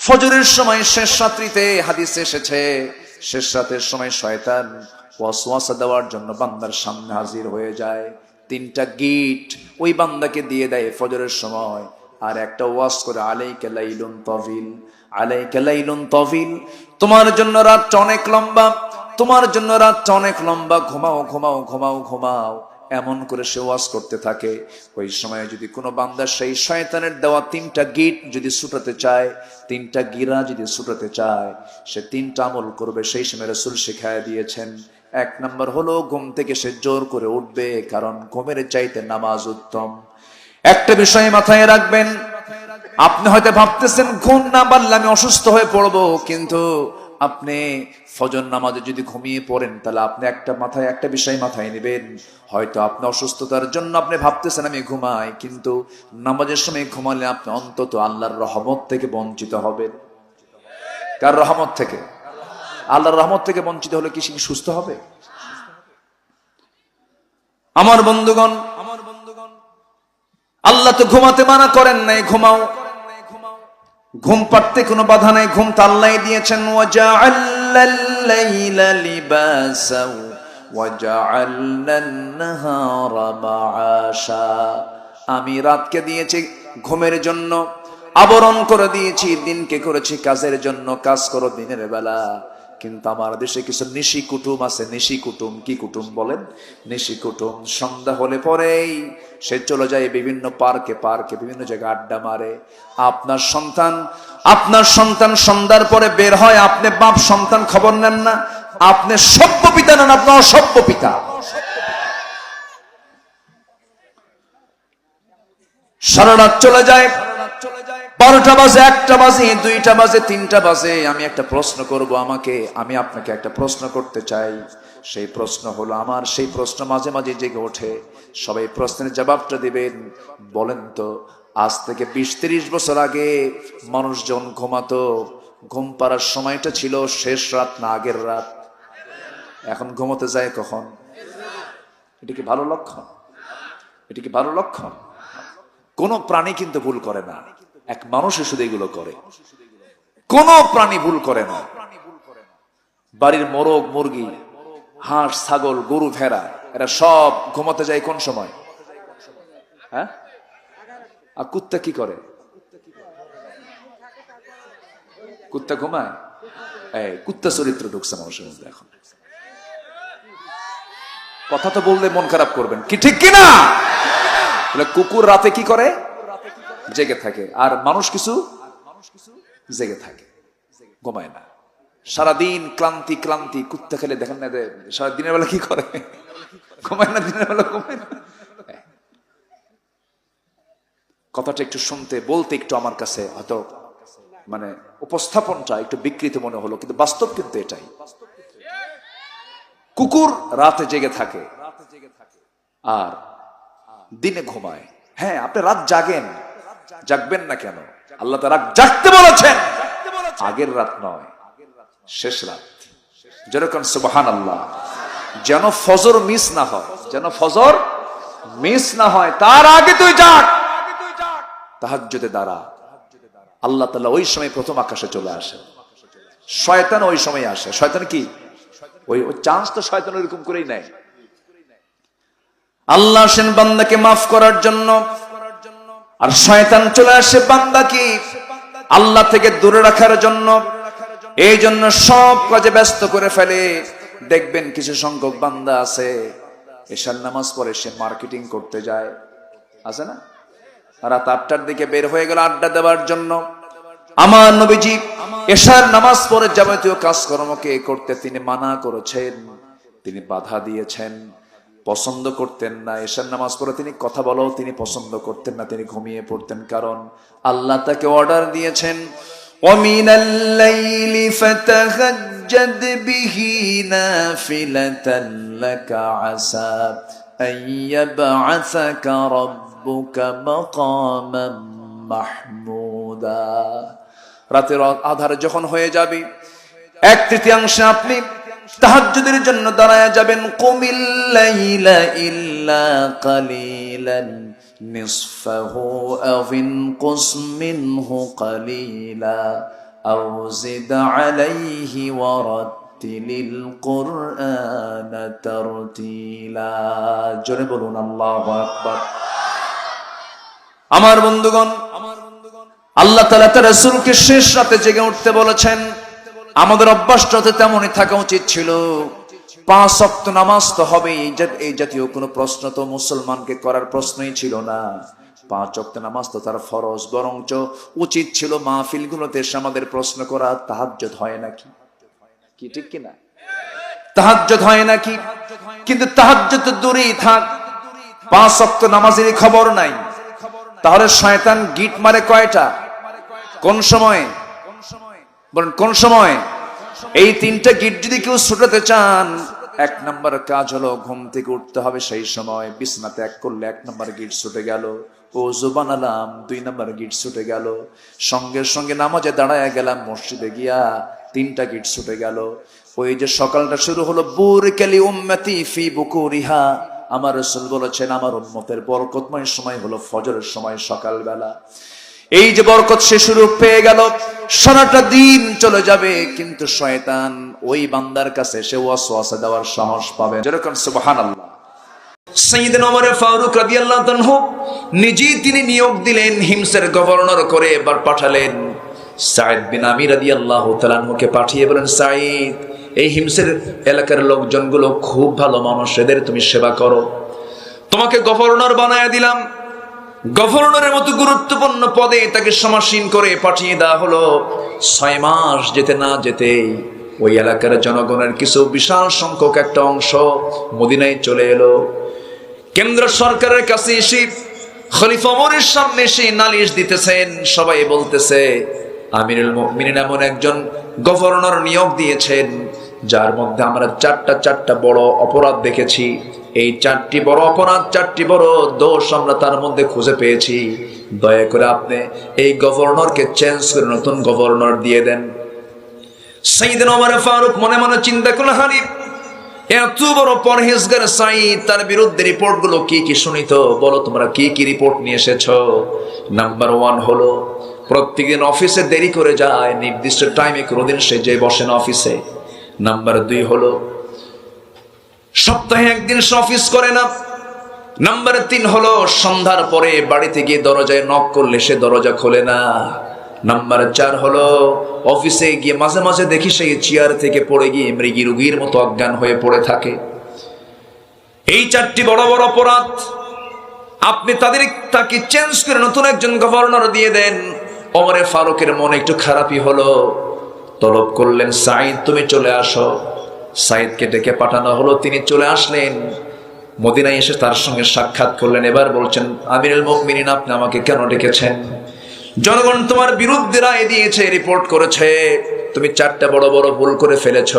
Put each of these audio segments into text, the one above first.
ফজরের সময় শেষ রাত্রিতে হাদিসে এসেছে শেষ রাতের সময় শয়তান ওয়াসওয়াসা দেওয়ার জন্য বান্দার সামনে হাজির হয়ে যায়। 3টা গিট ওই বান্দাকে দিয়ে দেয় ফজরের সময়, আর একটা ওয়াজ করে আলাইকা লাইলুন তাবিল, আলাইকা লাইলুন তাবিল, তোমার জন্য রাতটা অনেক লম্বা, তোমার জন্য রাতটা অনেক লম্বা, ঘুমাও ঘুমাও ঘুমাও ঘুমাও, এমন করে সে ওয়াজ করতে থাকে। ওই সময়ে যদি কোনো বান্দা সেই শয়তানের দেওয়া 3টা গিট যদি ছুটাতে চায়, 3টা গিরা যদি ছুটাতে চায়, সে 3টা আমল করবে। সেই সময় রাসূল শিখায়া দিয়েছেন, 1 নম্বর হলো ঘুম থেকে সে জোর করে উঠবে, কারণ ঘুমের চাইতে নামাজ উত্তম। একটা বিষয় মাথায় রাখবেন, আপনি হয়তো ভাবতেছেন ঘুম না পারলে আমি অসুস্থ হয়ে পড়বো, কিন্তু আপনি ফজর নামাজে যদি ঘুমিয়ে পড়েন তাহলে আপনি একটা বিষয় মাথায় নেবেন, হয়তো আপনি অসুস্থতার জন্য আপনি ভাবতেছেন আমি ঘুমাই, কিন্তু নামাজের সময় ঘুমালে আপনি অন্তত আল্লাহর রহমত থেকে বঞ্চিত হবেন। কার রহমত থেকে? আল্লাহর রহমত থেকে বঞ্চিত হলে কি সে সুস্থ হবে? আমার বন্ধুগণ, আল্লাহ তো ঘুমাতে মানা করেন নাই, ঘুমাও, ঘুম পাড়তে কোনো বাধা নাই, ঘুম তো আল্লাহ দিয়েছেন। ওয়াজআলাল লাইলা লিবাসা ওয়াজআলনান নাহারা মাআশা, আমি রাতকে দিয়েছি ঘুমের জন্য, আবরণ করে দিয়েছি, দিনকে করেছি কাজের জন্য, কাজ করো দিনের বেলা। কিন্তু আমার দেশে কিছু নিশি কুটুম আছে, নিশি কুটুম। কি কুটুম বলেন? নিশি কুটুম। সন্ধ্যা হলে পরেই সে চলে যায় বিভিন্ন পার্কে পার্কে, বিভিন্ন জায়গায় আড্ডা মারে। আপনার সন্তান সন্ধ্যার পরে বের হয়, আপনি বাপ সন্তান খবর নেন না, আপনি সভ্য পিতা নেন, আপনার অসভ্য পিতা। সারা রাত চলে যায়, 12টা বাজে, 1টা বাজে, 2টা বাজে, 3টা বাজে। আমি একটা প্রশ্ন করব, আমি আপনাকে একটা প্রশ্ন করতে চাই। সেই প্রশ্ন হলো, আমার সেই প্রশ্ন মাঝে মাঝে জেগে ওঠে, সবাই প্রশ্নের জবাবটা দিবেন। বলেন তো, আজ থেকে 20-30 বছর আগে মানুষজন ঘুমাতো, ঘুম পাড়ার সময়টা ছিল শেষ রাত না আগের রাত? এখন ঘুমোতে যায় কখন? এটা কি ভালো লক্ষণ? এটা কি ভালো লক্ষণ? কোন প্রাণী কিন্তু ভুল করে না, এক মানুষই শুধু এগুলো করে। কোন প্রাণী ভুল করে না। বাড়ির মোরগ, মুরগি, হাঁস, ছাগল, গরু, ভেড়া, এরা সব ঘুমাতে যায় কোন সময়? হ্যাঁ? আর কুত্তা কি করে? কুত্তা ঘুমায়? এই কুত্তা চরিত্র ঢুকছে মানুষের মধ্যে এখন। কথা তো বললে মন খারাপ করবেন, কি ঠিক কিনা? কুকুর রাতে কি করে? জেগে থাকে। আর মানুষ কিছু জেগে থাকে, ঘুমায় না। সারাদিন ক্লান্তি ক্লান্তি। কুত্তা খেলে দেখেন না, সারা দিনের বেলা কি করে? ঘুমায় না, দিনের বেলা ঘুমায় না। কথাটা একটু বলতে একটু আমার কাছে হয়তো মানে উপস্থাপনটা একটু বিকৃত মনে হলো, কিন্তু বাস্তব কিন্তু এটাই। কুকুর রাতে জেগে থাকে আর দিনে ঘুমায়। হ্যাঁ, আপনি রাত জাগবেন না কেন? আল্লাহ তাআলা জাগতে বলেছেন, আগের রাত নয়, শেষ রাত। যেরকম সুবহানাল্লাহ। যেন ফজর মিস না হয়, যেন ফজর মিস না হয়, তার আগে তুই জাগ, তাহাজ্জুদে দাঁড়া। আল্লাহ তাআলা ওই সময় প্রথম আকাশে চলে আসে, শয়তান ওই সময় আসে। শয়তান কি ওই চান্স তো শয়তান ওইরকম করেই নেয়। আল্লাহ আসেন বান্দাকে মাফ করার জন্য, আর শয়তান চলে আসে বান্দাকে আল্লাহ থেকে দূরে রাখার জন্য। এই জন্য সব কাজে ব্যস্ত করে ফেলে। দেখবেন কিছু সংখ্যক বান্দা আছে, এশার নামাজ পড়ে সে মার্কেটিং করতে যায়, আছে না? রাত 8টার দিকে বের হয়ে গেল আড্ডা দেওয়ার জন্য। আমার নবীজি এশার নামাজ পড়ে যাবতীয় কাজকর্মকে করতে তিনি মানা করেছেন, তিনি বাধা দিয়েছেন, পছন্দ করতেন না। এশার নামাজ পড়ে তিনি কথা বলাও তিনি পছন্দ করতেন না, তিনি ঘুমিয়ে পড়তেন। কারণ আল্লাহ তাকে অর্ডার দিয়েছেন, وَمِنَ اللَّيْلِ فَتَهَجَّدْ بِهِ نَافِلَةً لَكَ عَسَى أَن يَبْعَثَكَ رَبُّكَ مَقَامًا মাহমুদা। রাতের আধারে যখন হয়ে যাবে, 1/3 আপনি তাহাজ্জুদের জন্য দাঁড়ায় যাবেন। কুমিল লাইলা ইল্লা কালিলান নিসফাহু আও ইনকুস মিনহু কালিলা। আও জিদ আলাইহি ওয়ারাত্তিলিল কুরআন তারতিলা। জোরে বলুন আল্লাহু আকবার। আমার বন্ধুগণ, আল্লাহ তাআলা তার রাসূলকে শেষ রাতে জেগে উঠতে বলেছেন। আমাদের অভ্যাসটাতে তেমনই থাকা উচিত ছিল। 5 ওয়াক্ত নামাজ তো হবে, এই জাতীয় কোনো প্রশ্ন তো মুসলমানকে করার প্রশ্নই ছিল না। 5 ওয়াক্ত নামাজ তো তার ফরজ, বরঞ্চ উচিত ছিল মাহফিলগুলোতে এসে আমাদের প্রশ্ন করা, তাহাজ্জুদ হয় নাকি? কি ঠিক কিনা? তাহাজ্জুদ হয় নাকি? কিন্তু তাহাজ্জুদ তো দূরেই থাক, 5 ওয়াক্ত নামাজের খবর নাই। তাহলে শয়তান গিট মারে কয়টা, কোন সময় বলেন, কোন সময়? এই 3টা গিট যদি কেউ ছুটাতে চান, 1 নম্বর কাজ হলো ঘুম থেকে উঠতে হবে সেই সময়। বিছনা ত্যাগ করলে 1 নম্বর গিট ছুটে গেল। ওযু বানালাম, 2 নম্বর গিট ছুটে গেল। সঙ্গে সঙ্গে নামাজে দাঁড়ায় গেলাম, মসজিদে গিয়া 3টা গিট ছুটে গেল। ওই যে সকালটা শুরু হলো, বুরকালি উম্মতি ফি বুকুরিহা। আমার রাসূল বলেছেন, আমার উম্মতের বরকতময় সময় হলো ফজরের সময়, সকালবেলা। এই যে বরকত সে শুরু পেয়ে গেল, সারাটা দিন চলে যাবে, কিন্তু শয়তান ওই বান্দার কাছে সে ওয়াসওয়াসা দেওয়ার সাহস পাবে। যেরকম সুবহানাল্লাহ। সাইয়েদনা ওমর ফারুক রাদিয়াল্লাহু আনহু নিজেই তিনি নিয়োগ দিলেন, হিমসের গভর্নর করে এবার পাঠালেন সাঈদ বিন আমির রাদিয়াল্লাহু তাআলা আনহুকে পাঠিয়ে বলেন, সাঈদ, এই হিমসের এলাকার লোকজনগুলো খুব ভালো মানুষ, এদের তুমি সেবা করো। তোমাকে গভর্নর বানায় দিলাম। গভর্নরের মতো গুরুত্বপূর্ণ পদে তাকে সমাসীন করে পাঠিয়ে দেওয়া হলো। 6 মাস যেতে না যেতেই ওই এলাকার জনগণের কিছু বিশাল সংখ্যক একটা অংশ মদিনায় চলে এলো। কেন্দ্র সরকারের কাছে এসে খলিফা ওমরের সামনে এসে নালিশ দিতেছেন। সবাই বলতেছে, আমিরুল মুমিনিন এমন একজন গভর্নর নিয়োগ দিয়েছেন যার মধ্যে আমরা চারটা বড় অপরাধ দেখেছি। এই 4টি বড় অপরাধ, 4টি বড় দোষ আমরা তার মধ্যে খুঁজে পেয়েছি। দয়া করে আপনি এই গভর্নরকে চেঞ্জ করে নতুন গভর্নর দিয়ে দেন। সাইয়েদনা ওমর ফারুক মনে মনে চিন্তা করলেন, হানি এত বড় পরহেজগার সাঈদ, তার বিরুদ্ধে রিপোর্টগুলো কি কি শুনিত, বলো তোমরা কি কি রিপোর্ট নিয়ে এসেছো। নাম্বার 1 হলো প্রত্যেকদিন অফিসে দেরি করে যায়, নির্দিষ্ট টাইমে কোনোদিন সে যে বসেন অফিসে। নাম্বার 2 হলো সপ্তাহে 1 দিন সে অফিস করে না। নাম্বার 3 হলো সন্ধ্যার পরে বাড়িতে গিয়ে দরজায় নক করলে সে দরজা খোলে না। নাম্বার 4 হলো অফিসে গিয়ে মাঝে মাঝে দেখি সেই চেয়ার থেকে পড়ে গিয়ে মৃগী রোগীর মতো অজ্ঞান হয়ে পড়ে থাকে। এই 4টি বড় বড় অপরাধ, আপনি তাকে চেঞ্জ করে নতুন একজন গভর্নর দিয়ে দেন। ওমর ফারুকের মনে একটু খারাপই হলো, তলব করলেন, সাঈদ তুমি চলে আসো। সাঈদকে ডেকে পাঠানো হলো, তিনি চলে আসলেন। মদিনায় এসে তার সঙ্গে সাক্ষাৎ করলেন। এবার বলছেন, আমিরুল মুমিনিন, আপনি আমাকে কেন ডেকেছেন? জনগণ তোমার বিরুদ্ধে রায় দিয়েছে, রিপোর্ট করেছে, তুমি 4টা বড় বড় ভুল করে ফেলেছ।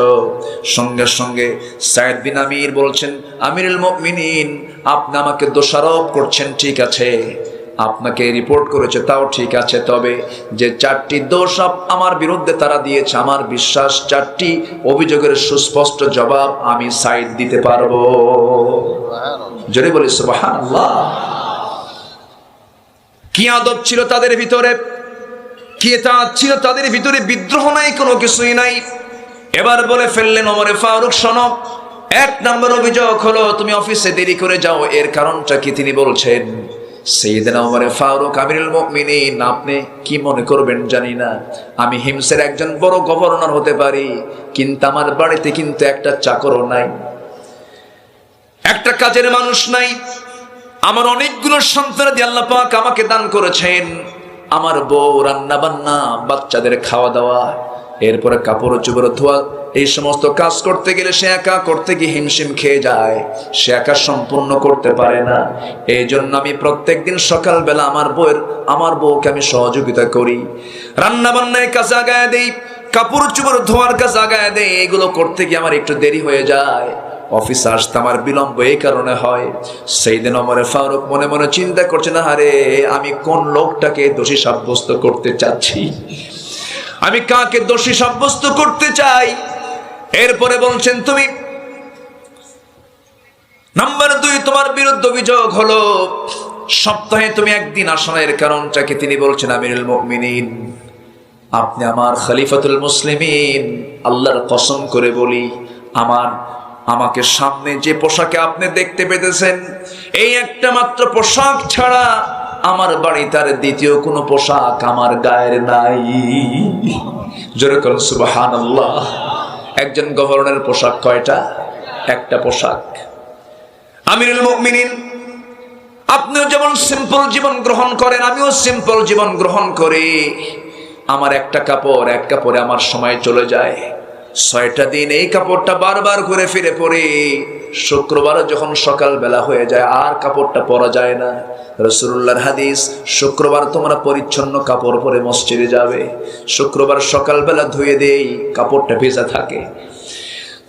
সঙ্গে সঙ্গে সাঈদ বিন আমির বলছেন, আমিরুল মুমিনিন, আপনি আমাকে দোষারোপ করছেন, ঠিক আছে, আপনাকে রিপোর্ট করেছে তাও ঠিক আছে, তবে যে 4টি দোষ আমার বিরুদ্ধে তারা দিয়েছে, আমার বিশ্বাস 4টি অভিযোগের সুস্পষ্ট জবাব আমি সাঈদ দিতে পারবো। জোরে বলি সুবহানাল্লাহ। কি আদব ছিল তাদের ভিতরে, কি ইতাআত ছিল তাদের ভিতরে, বিদ্রোহ নাই, কোনো কিছুই নাই। এবার বলে ফেললেন, ওমর ফারুক শোনো, 1 নম্বর অভিযোগ হলো তুমি অফিসে দেরি করে যাও, এর কারণটা কি? তিনি বলছেন, সাইয়েদনা ওমর ফারুক, আমিরুল মুমিনিন, আপনি কি মনে করবেন জানি না, আমি হিমসের একজন বড় গভর্নর হতে পারি, কিন্তু আমার বাড়িতে কিন্তু একটা চাকরও নাই, একটা কাজের মানুষ নাই। আমার অনেকগুলো সন্তানাদি আল্লাহ পাক আমাকে দান করেছেন। আমার বউ রান্না বান্না, বাচ্চাদের খাওয়া দাওয়া, এরপরে কাপড় চোপড় ধোয়া, এই সমস্ত কাজ করতে গেলে সে একা করতে গিয়ে হিমশিম খেয়ে যায়, সে একা সম্পূর্ণ করতে পারে না। এই জন্য আমি প্রত্যেকদিন সকালবেলা আমার বউকে আমি সহযোগিতা করি, রান্না বান্নায় কাজে আগায় দেই, কাপড় চোপড় ধোয়ার কাজে আগায় দেই। এগুলো করতে গিয়ে আমার একটু দেরি হয়ে যায়, অফিসে আসতে আমার বিলম্ব এই কারণে হয়। সাইয়েদনা ওমর ফারুক মনে মনে চিন্তা করছে, না আরে আমি কোন লোকটাকে দোষী সাব্যস্ত করতে চাচ্ছি, আমি কাকে দোষী সাব্যস্ত করতে চাই। এরপরে বলছেন, তুমি নাম্বার 2, তোমার বিরুদ্ধে অভিযোগ হলো সপ্তাহে তুমি 1 দিন আসো না, এর কারণটাকে? তিনি বলছেন, আমিরুল মুমিনিন, আপনি আমার খলিফাতুল মুসলিমিন, আল্লাহর কসম করে বলি, আমাকে সামনে যে পোশাকে আপনি দেখতে পেতেছেন, এই একটা মাত্র পোশাক ছাড়া আমার বাড়িতে আর দ্বিতীয় কোনো পোশাক আমার গায়ের নাই। জোরে করুন সুবহানাল্লাহ। একজন গভর্নরের পোশাক কয়টা? একটা পোশাক। আমিরুল মুমিনিন, আপনিও যেমন সিম্পল জীবন গ্রহণ করেন, আমিও সিম্পল জীবন গ্রহণ করি। আমার একটা কাপড়, এক কাপড়ে আমার সময় চলে যায় 6টা দিন। এই কাপড়টা বারবার ঘুরে ফিরে পরে শুক্রবার যখন সকাল বেলা হয়ে যায় আর কাপড়টা পরা যায় না। রাসূলুল্লাহর হাদিস, শুক্রবার তোমরা পরিচ্ছন্ন কাপড় পরে মসজিদে যাবে, শুক্রবার সকাল বেলা ধুয়ে দেই, কাপড়টা ভেজা থাকে।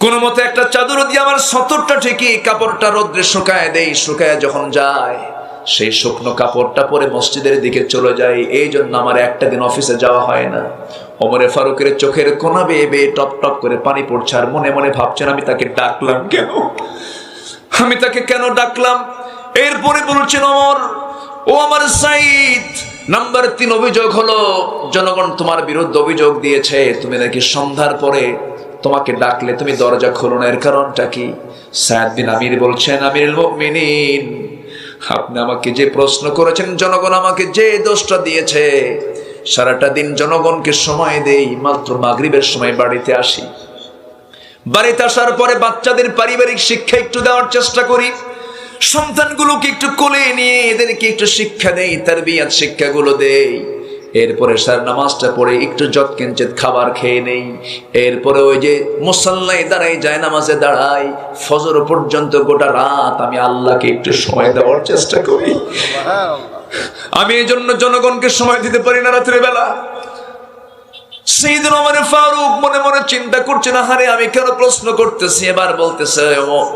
কোন মতে একটা চাদর দিয়ে আমার সতরটা ঠিকই কাপড়টা রোদ্রে শুকায় দেই, শুকায় যখন যায় সেই শুকনো কাপড়টা পরে মসজিদের দিকে চলে যায়। এই জন্য আমার একটা দিন অফিসে যাওয়া হয় না। ওমরে ফারুকের চোখের কোনা বেয়ে বেয়ে টপ টপ করে পানি পড়ছে, আর মনে মনে ভাবছেন আমি তাকে ডাকলাম কেন, আমি তাকে কেন ডাকলাম। এরপরে বলছেন ওমর, ও আমার সাইদ, নাম্বার 3 অভিযোগ হলো জনগণ তোমার বিরুদ্ধে অভিযোগ দিয়েছে, তুমি নাকি সন্ধ্যার পরে তোমাকে ডাকলে তুমি দরজা খোলো না, এর কারণটা কি? সায়েদ বিন আমির বলছেন, আমিরুল মুমিনিন, আপনি আমাকে যে প্রশ্ন করেছেন, জনগণ আমাকে যে দোষটা দিয়েছে, সারাটা দিন জনগণকে সময় দেই, মাত্র মাগরিবের সময় বাড়িতে আসি। বাড়িতে আসার পরে বাচ্চাদের পারিবারিক শিক্ষা একটু দেওয়ার চেষ্টা করি, সন্তানগুলোকে একটু কোলে নিয়ে এদেরকে একটু শিক্ষা দেই, তারবিয়াত শিক্ষাগুলো দেই। এরপরে সার নামাজটা পড়ে একটু যৎকিঞ্চিত খাবার খেয়ে নেই। এরপরে ওই যে মুসাল্লায় দাঁড়াই, যায় নামাজে দাঁড়াই, ফজর পর্যন্ত গোটা রাত আমি আল্লাহকে একটু সময় দেওয়ার চেষ্টা করি। আমি এই জন্য জনগণকে সময় দিতে পারি না রাত্রে বেলা। সাইয়েদনা ওমর ফারুক মনে মনে চিন্তা করছে, না হারে আমি কেন প্রশ্ন করতেছি। এবার বলতেছে,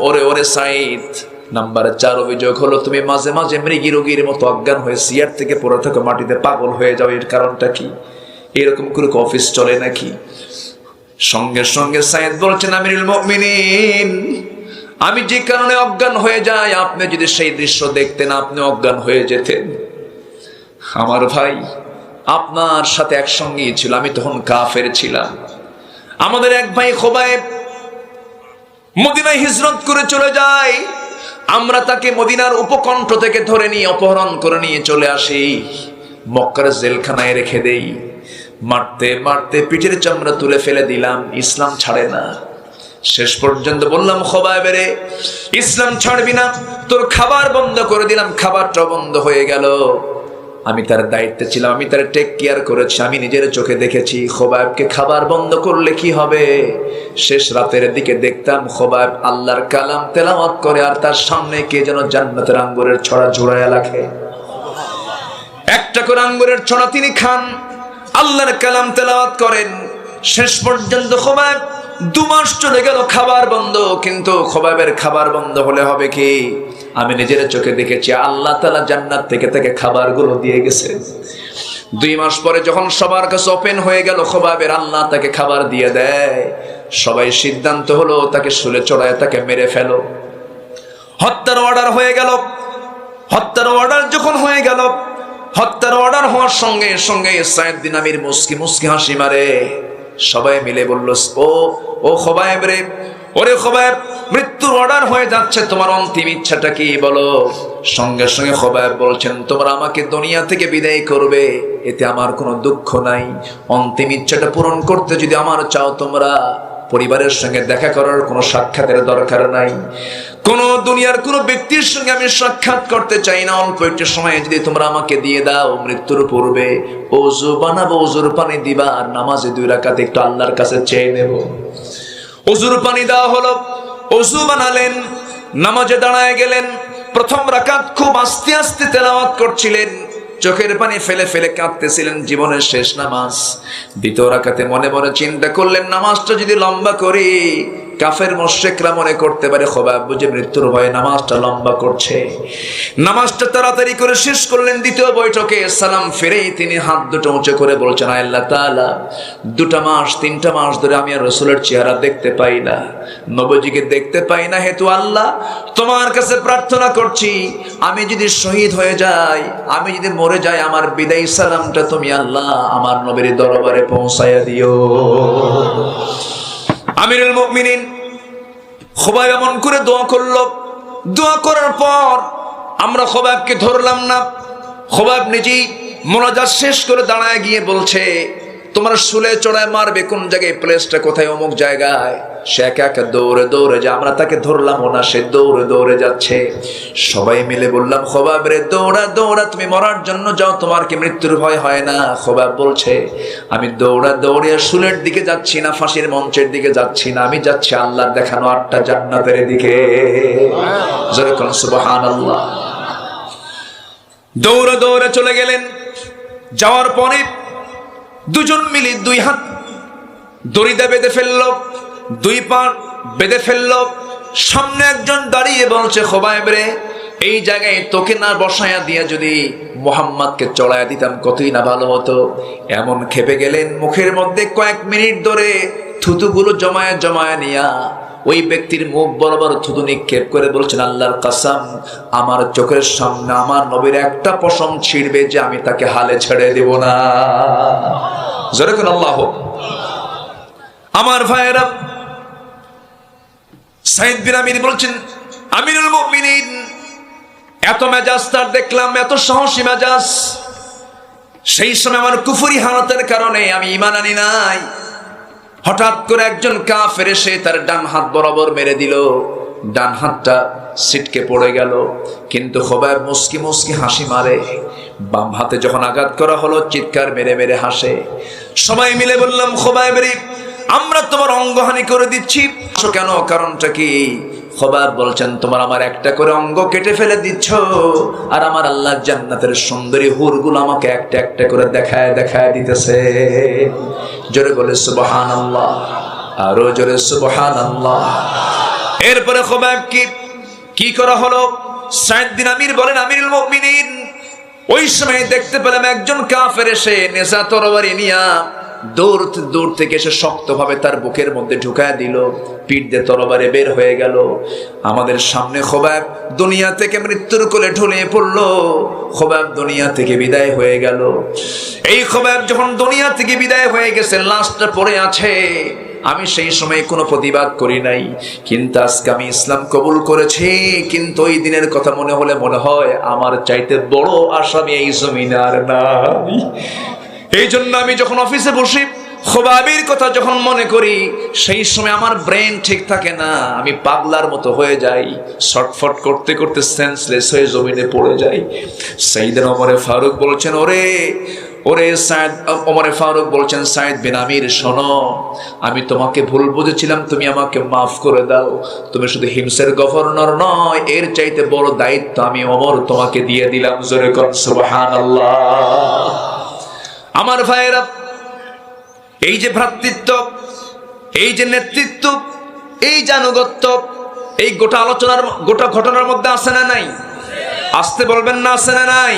ওরে ওরে সাইদ, নাম্বার 4 অভিযোগ হলো তুমি মাঝে মাঝে মৃগী রোগীর মতো অজ্ঞান হয়ে চেয়ার থেকে পড়ে থাকো, মাটিতে পাগল হয়ে যাও, এর কারণটা কি? এরকম করে অফিস চলে নাকি? সঙ্গে সঙ্গে সাইদ বলছেন, আমিরুল মুমিনিন, আমি যে কারণে অজ্ঞান হয়ে যাই, আপনি যদি সেই দৃশ্য দেখতেন আপনি অজ্ঞান হয়ে যেতেন। আমার ভাই আপনার সাথে একসঙ্গেই ছিল, আমি তখন কাফের ছিলাম। আমাদের এক ভাই খোবাইব মদিনায় হিজরত করে চলে যায়, আমরা তাকে মদিনার উপকণ্ঠ থেকে ধরে নিয়ে অপহরণ করে নিয়ে চলে আসি, মক্কার জেলখানায় রেখে দেই। মারতে মারতে পিঠের চামড়া তুলে ফেলে দিলাম, ইসলাম ছাড়ে না। শেষ পর্যন্ত বললাম, খোবাইব রে, ইসলাম ছাড়বি না, তোর খাবার বন্ধ করে দিলাম। খাবারটা বন্ধ হয়ে গেল। আমি তার দায়িত্বে ছিলাম, আমি তার টেক কেয়ার করেছি, আমি নিজের চোখে দেখেছি খোবাইবকে খাবার বন্ধ করলে কি হবে। শেষ রাতের দিকে দেখতাম খোবাইব আল্লাহর কালাম তেলাওয়াত করে, আর তার সামনে কে যেন জান্নাতের আঙ্গুরের ছড়া ঝুরাইয়া রাখে। একটা করে আঙ্গুরের ছড়া তিনি খান, আল্লাহর কালাম তেলাওয়াত করেন। শেষ পর্যন্ত খোবাইব 2 মাস চলে গেল খাবার বন্ধ। কিন্তু খোবাইবের খাবার বন্ধ হলে হবে কি? আমি নিজের চোখে দেখেছি আল্লাহ তাআলা জান্নাত থেকে তাকে খাবারগুলো দিয়ে গেছে। 2 মাস পরে যখন সবার কাছে ওপেন হয়ে গেল খোবাইবের, আল্লাহ তাকে খাবার দিয়ে দেয়। সবাই সিদ্ধান্ত হলো তাকে শুলে চড়ায় তাকে মেরে ফেলো। হত্যার অর্ডার হয়ে গেল। হত্যার অর্ডার যখন হয়ে গেল, হত্যার অর্ডার হওয়ার সঙ্গে সঙ্গে সাইয়েদ বিন আমির মুস্কি মুস্কি হাসি মারে। সবাই মিলে বলল, ও খোবাইব রে, ওরে খোবাইব, মৃত্যুর অর্ডার হয়ে যাচ্ছে, তোমার অন্তিম ইচ্ছাটা কি বলো? সঙ্গে সঙ্গে খোবাইব বলছেন, তোমরা আমাকে দুনিয়া থেকে বিদায় করবে, এতে আমার কোনো দুঃখ নাই। অন্তিম ইচ্ছাটা পূরণ করতে যদি আমার চাও, তোমরা পরিবারের সঙ্গে দেখা করার কোনো সাক্ষাতের দরকার নাই। কোন দুনিয়ার কোন ব্যক্তির সঙ্গে আমি সাক্ষাৎ করতে চাই না। অল্প একটু সময় যদি তোমরা আমাকে দিয়ে দাও, মৃত্যুর পূর্বে ওযু বানাবো, ওযুর পানি দিবা, আর নামাজে 2 রাকাত একটু আল্লাহর কাছে চেয়ে নেব। ওযুর পানি দেওয়া হলো, ওযু বানালেন, নামাজে দাঁড়ায় গেলেন। প্রথম রাকাত খুব আস্তে আস্তে তেলাওয়াত করছিলেন, চোখের পানি ফেলে ফেলে কাঁদতেছিলেন, জীবনের শেষ নামাজ। দ্বিতীয় রাকাতে মনে মনে চিন্তা করলেন, নামাজটা যদি লম্বা করি কাফের মুশরিকরা মনে করতে পারে খোবাব বুঝে মৃত্যুর ভয়ে নামাজটা লম্বা করছে। নামাজটা তাড়াতাড়ি করে শেষ করলেন। দ্বিতীয় বৈঠকে সালাম ফিরেই তিনি হাত দুটো উঁচু করে বলছেন, আল্লাহ তাআলা 2 মাস 3 মাস ধরে আমি আর রাসূলের চেহারা দেখতে পাই না, নবীজিকে দেখতে পাই না, হেতু আল্লাহ তোমার কাছে প্রার্থনা করছি, আমি যদি শহীদ হয়ে যাই, আমি যদি মরে যাই, আমার বিদায়ী সালামটা তুমি আল্লাহ আমার নবীর দরবারে পৌঁছায়া দিও। আমিরুল মুমিনিন খোবাব এমন করে দোয়া করলো। দোয়া করার পর আমরা খোবাবকে ধরলাম না। খোবাব নিজেই মোনাজাত শেষ করে দাঁড়ায় গিয়ে বলছে, তোমরা শুলে চড়ায় মারবে কোন জায়গায়, প্লেসটা কোথায়, অমুক জায়গায়। সে একা একা দৌড়ে দৌড়ে যে আমরা তাকে ধরলাম না, সে দৌড়ে দৌড়ে যাচ্ছে। সবাই মিলে বললাম, খোবাব রে দৌড়া দৌড়া, তুমি মরার জন্য যাও, তোমার কি মৃত্যুর ভয় হয় না? খোবাব বলছে, আমি দৌড়া দৌড়ে শুলের দিকে যাচ্ছি না, ফাঁসির মঞ্চের দিকে যাচ্ছি না, আমি যাচ্ছি আল্লাহর দেখানো 8টা জান্নাতের দিকে। জোরে কোন সুবহানাল্লাহ। দৌড়ে দৌড়ে চলে গেলেন। যাওয়ার পরে দুজন মিলে 2 হাত দড়িতে বেঁধে ফেললো, 2 পা বেঁধে ফেললো। সামনে একজন দাঁড়িয়ে বলছে, খোবাব রে এই জায়গায় তোকে না বসায়া দিয়ে যদি মুহাম্মদকে চড়াইয়া দিতাম কতই না ভালো হতো। এমন খেপে গেলেন, মুখের মধ্যে কয়েক মিনিট ধরে থুতুগুলো জমায়া জমায়া নিয়া ওই ব্যক্তির মুখ বরাবর থুতু নিক্ষেপ করে বলছেন, আল্লাহর কসম, আমার চোখের সামনে আমার নবীর একটা পশম ছিঁড়বে যে আমি তাকে হালে ছেড়ে দেব না। জোরে কোন আল্লাহ। আমার ভাইয়েরা, সাইদ বিন আমির বলছেন, আমিরুল মুমিনিন এত মেজাজ তার দেখলাম, এত সাহসী মেজাজ। সেই সময় আমার কুফরি হালাতের কারণে আমি ঈমান আনি নাই। হঠাৎ করে একজন কাফের এসে তার ডান হাত বরাবর মেরে দিল, ডান হাতটা ছিটকে পড়ে গেল। কিন্তু খোবাব মুস্কি মুস্কি হাসি মারে। বাম হাতে যখন আঘাত করা হলো, চিৎকার মেরে মেরে হাসে। সবাই মিলে বললাম, খোবাব রে আমরা তোমার অঙ্গহানি করে দিচ্ছি। কেন, কারণটা কি? খোবাব বলছেন, তোমার আমার একটা করে অঙ্গ কেটে ফেলে দিচ্ছ, আর আমার আল্লাহ জান্নাতের সুন্দরী হুরগুলো আমাকে একটা একটা করে দেখায় দেখায় দিতেছে। জোরে বলে সুবহানাল্লাহ, আরো জোরে সুবহানাল্লাহ। এরপরে খোবাব কি করা হলো? সাইদ বিন আমির বলেন, আমিরুল মুমিনিন ওই সময় দেখতে পেলাম একজন কাফের এসে নেজা তরবারি নিয়া দূর থেকে এসে শক্তভাবে তার বুকের মধ্যে ঢুকায় দিল, পিঠ দিয়ে তরবারে বের হয়ে গেল। আমাদের সামনে খোবাব দুনিয়া থেকে মৃত্যুর কোলে ঢলে পড়লো। খোবাব দুনিয়া থেকে বিদায় হয়ে গেল। এই খোবাব যখন দুনিয়া থেকে বিদায় হয়ে গেছে, লাশটা পড়ে আছে। আমি সেই সময় কোনো প্রতিবাদ করি নাই, কিন্তু আজকে আমি ইসলাম কবুল করেছি। কিন্তু ওই দিনের কথা মনে হলে মনে হয় আমার চাইতে বড় আসামি এই জমিনে আর নাই। এই জন্য আমি যখন অফিসে বসি, খোবাবের কথা যখন মনে করি, সেই সময় আমার ব্রেন ঠিক থাকে না, আমি পাগলার মতো হয়ে যাই, শর্টফট করতে করতে সেন্সলেস হয়ে জমিনে পড়ে যাই। সাইয়েদনা ওমরে ফারুক বলছেন, ওরে সাইদ, ওমরে ফারুক বলছেন, সাইদ বিন আমির শোনো, আমি তোমাকে ভুল বুঝেছিলাম, তুমি আমাকে মাফ করে দাও। তুমি শুধু হিমসের গভর্নর নয়, এর চাইতে বড় দায়িত্ব আমি ওমর তোমাকে দিয়ে দিলাম। জোরে কোন সুবহানাল্লাহ। আমার ভাইয়েরা, এই যে ভ্রাতৃত্ব, এই যে নেতৃত্ব, এই যে আনুগত্য, এই গোটা ঘটনার মধ্যে আছে না নাই? আসতে বলবেন না, আছে না নাই?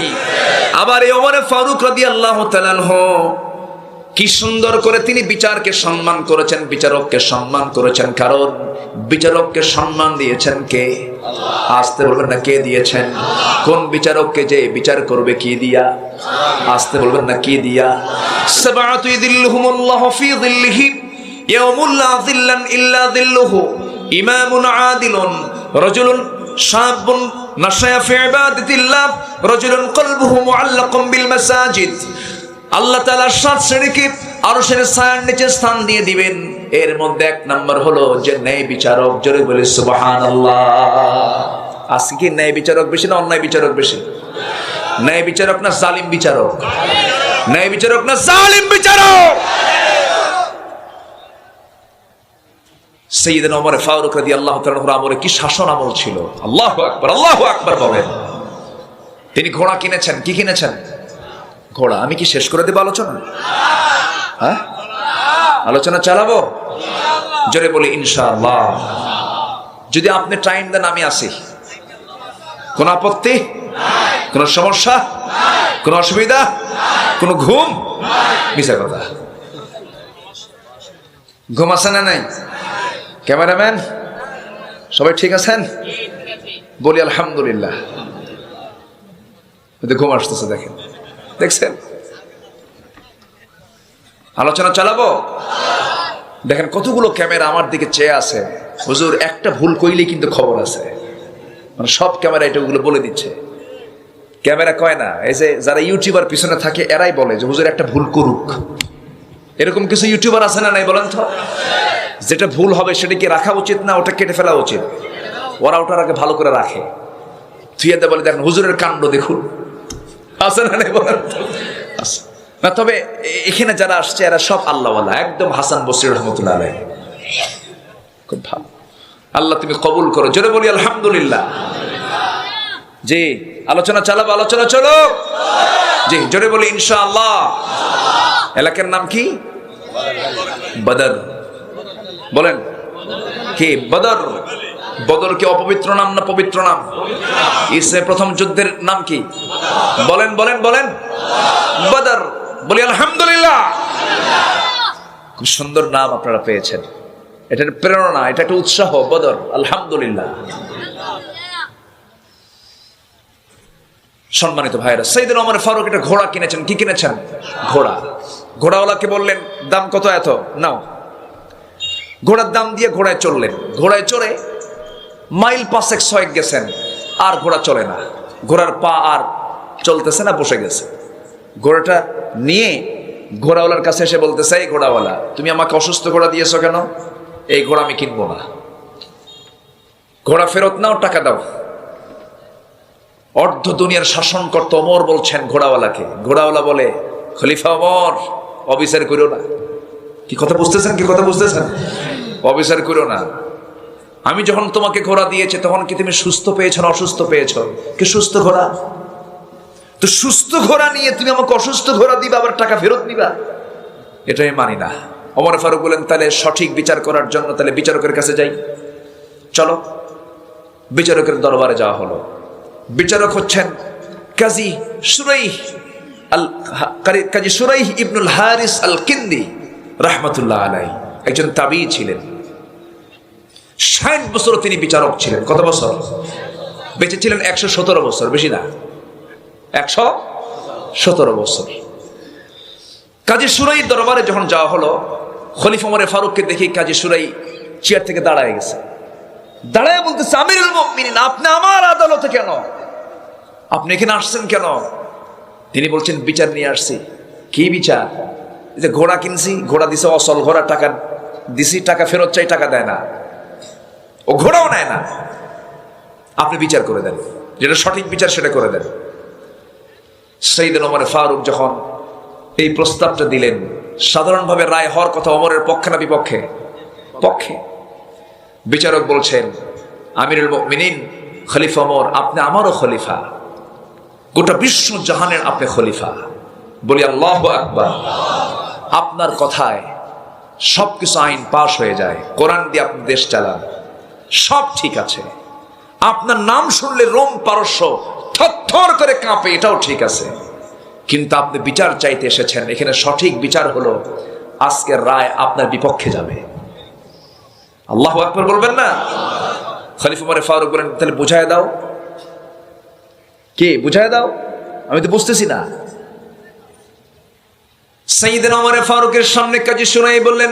আবার এই ওমর ফারুক রাদিয়াল্লাহু তাআলা আনহু কি সুন্দর করে তিনি বিচারকে সম্মান করেছেন, বিচারককে সম্মান করেছেন। কারণ বিচারককে সম্মান দিয়েছেন কে? আসতে বলবেন না, কে দিয়েছেন? কোন বিচারককে যে বিচার করবে কি দিয়া? আসতে বলবেন না, কি দিয়া? সাবাতু ইযিল্লুহুমুল্লাহু ফি যিল্লিহি ইয়াউমুল লা যিল্লান ইল্লা যিল্লুহু, ইমামুন আদিলুন, রাজুলুন শাবুন নাশায়া ফি ইবাদাতিল্লাহ, রাজুলুন কলবুহু মুআল্লাকুন বিল মাসাজিদ। আল্লাহ তাআলা 7 শ্রেণীকে আরশের ছায়ার নিচে স্থান দিয়ে দিবেন। এর মধ্যে 1 নম্বর হলো যে ন্যায় বিচারক। জোরে বলে সুবহানাল্লাহ। আজকে কি ন্যায় বিচারক বেশি না অন্যায় বিচারক বেশি? ন্যায় বিচারক না জালিম বিচারক? ন্যায় বিচারক না জালিম বিচারক? সাইয়েদনা ওমর ফারুক রাদিয়াল্লাহু তাআলা আনহু আমলে কি শাসন আমল ছিল! আল্লাহু আকবার, আল্লাহু আকবার বলেন। তিনি ঘোড়া কিনেছেন। কি কিনেছেন? ঘোড়া। আমি কি শেষ করে দেব আলোচনা? হ্যাঁ, আলোচনা চালাবো। জোরে বলি ইনশাআল্লাহ। যদি আপনি টাইম দেন আমি আসি, কোন আপত্তি, কোন সমস্যা, কোন অসুবিধা, কোন ঘুম? মিছা কথা। ঘুম আছে না নাই? ক্যামেরাম্যান সবাই ঠিক আছেন? বলি আলহামদুলিল্লাহ। ঘুম আসতেছে, দেখেন, দেখছেন? আলোচনা চালাবো। দেখেন কতগুলো ক্যামেরা আমার দিকে চেয়ে আছে। হুজুর একটা ভুল কইলেই কিন্তু খবর আছে, মানে সব ক্যামেরা এটা ওগুলো বলে দিচ্ছে। ক্যামেরা কয় না, এই যে যারা ইউটিউবার পিছনে থাকে এরাই বলে যে হুজুর একটা ভুল করুক। এরকম কিছু ইউটিউবার আছে না নাই বলেন তো? যেটা ভুল হবে সেটা কি রাখা উচিত না ওটা কেটে ফেলা উচিত? ওরা ওটার আগে ভালো করে রাখে, থুয়েতে বলে দেখেন হুজুরের কাণ্ড দেখুন। আছে না নাই বলেন তো? না, তবে এখানে যারা আসছে এরা সব আল্লাহওয়ালা, একদম হাসান বসরি রহমতুল্লাহ আলাইহি। খুব ভালো, আল্লাহ তুমি কবুল করো। জোরে বলি আলহামদুলিল্লাহ। জি, আলোচনা চালাবো, আলোচনা চলো। জি, জোরে বলি ইনশাআল্লাহ। এলাকার নাম কি? বদর। বলেন কি? বদর। বদর কি অপবিত্র নাম না পবিত্র নাম? ইসলামের প্রথম যুদ্ধের নাম কি? বলেন বলেন বলেন। বদর। বলি আলহামদুলিল্লাহ। খুব সুন্দর নাম আপনারা পেয়েছেন, এটা প্রেরণা, এটা একটা উৎসাহ। বদর, আলহামদুলিল্লাহ। সম্মানিত ভাইরা, সাইয়েদনা ওমর ফারুক একটা ঘোড়া কিনেছেন। কি কিনেছেন? ঘোড়া। ঘোড়াওয়ালাকে বললেন দাম কত? এত নাও। ঘোড়ার দাম দিয়ে ঘোড়ায় চললেন। ঘোড়ায় চড়ে মাইল 5-6 গেছেন, আর ঘোড়া চলে না। ঘোড়ার পা আর চলতেছে না, বসে গেছে। ঘোড়াটা নিয়ে ঘোড়াওয়ালার কাছে এসে বলতেছে, এই ঘোড়াওয়ালা, তুমি আমাকে অসুস্থ ঘোড়া দিয়েছো কেন? এই ঘোড়া আমি কিনবো না, ঘোড়া ফেরত নাও, টাকা দাও। অর্ধ দুনিয়ার শাসনকর্তা ওমর বলছেন ঘোড়াওয়ালাকে। ঘোড়াওয়ালা বলে, খলিফা ওমর, অবিচার করো না। কি কথা বুঝতেছেন? কি কথা বুঝতেছেন? অবিচার করো না। আমি যখন তোমাকে ঘোড়া দিয়েছি তখন কি তুমি সুস্থ পেয়েছো না অসুস্থ পেয়েছো? কি সুস্থ ঘোড়া? তো সুস্থ ঘোড়া নিয়ে তুমি আমাকে অসুস্থ ঘোড়া দিবা, আবার টাকা ফেরত নিবা? এটাই মানি না। ওমর ফারুক বলেন, তাহলে সঠিক বিচার করার জন্য তাহলে বিচারকের কাছে যাই, চলো। বিচারকের দরবারে যাওয়া হলো। বিচারক হচ্ছেন কাজী সুরাইহ কাজী সুরাইহ ইবনুল হারিস আল কিন্দি রাহমাতুল্লাহ আলাইহি, একজন তাবী ছিলেন। 60 বছর তিনি বিচারক ছিলেন। কত বছর বেঁচে ছিলেন? 117 বছর, বেশি না, 117 বছর। কাজী সুরাই দরবারে যখন যাওয়া হলো, খলিফা ওমর ফারুককে দেখি কাজী সুরাই চেয়ার থেকে দাঁড়ায় গেছে। দাঁড়ায় বলতেছে, আমিরুল মুমিনিন, আপনি আমার আদালতে কেন? আপনি এখানে আসছেন কেন? তিনি বলছেন, বিচার নিয়ে আসছি। কি বিচার? যে ঘোড়া কিনছি, ঘোড়া দিছে অসল ঘোড়া, টাকা দিছি, টাকা ফেরত চাই, টাকা দেয় না, ও ঘোড়াও নেয় না। আপনি বিচার করে দেন, যেটা সঠিক বিচার সেটা করে দেন। সাইয়েদনা ওমর ফারুক যখন এই প্রস্তাবটা দিলেন, সাধারণভাবে রায় হওয়ার কথা ওমরের পক্ষে না বিপক্ষে? পক্ষে। বিচারক বলছেন, আমিরুল মুমিনিন খলিফা ওমর, আপনি আমারও খলিফা, গোটা বিশ্ব জাহানের আপনি খলিফা। বলি আল্লাহু আকবার। আপনার কথায় সবকিছু আইন পাশ হয়ে যায়, কোরআন দিয়ে আপনি দেশ চালান, সব ঠিক আছে। আপনার নাম শুনলে রোম পারস্য থরথর করে কাঁপে, এটাও ঠিক আছে। কিন্তু আপনি বিচার চাইতে এসেছেন, এখানে সঠিক বিচার হলো আজকের রায় আপনার বিপক্ষে যাবে। আল্লাহু আকবার বলবেন না? খলিফা ওমর ফারুক বলেন, তাহলে বুঝায় দাও। কে বুঝায় দাও? আমি তো বুঝতেছি না। সাইয়েদনা ওমর ফারুকের সামনে কাজী সুরাই বললেন,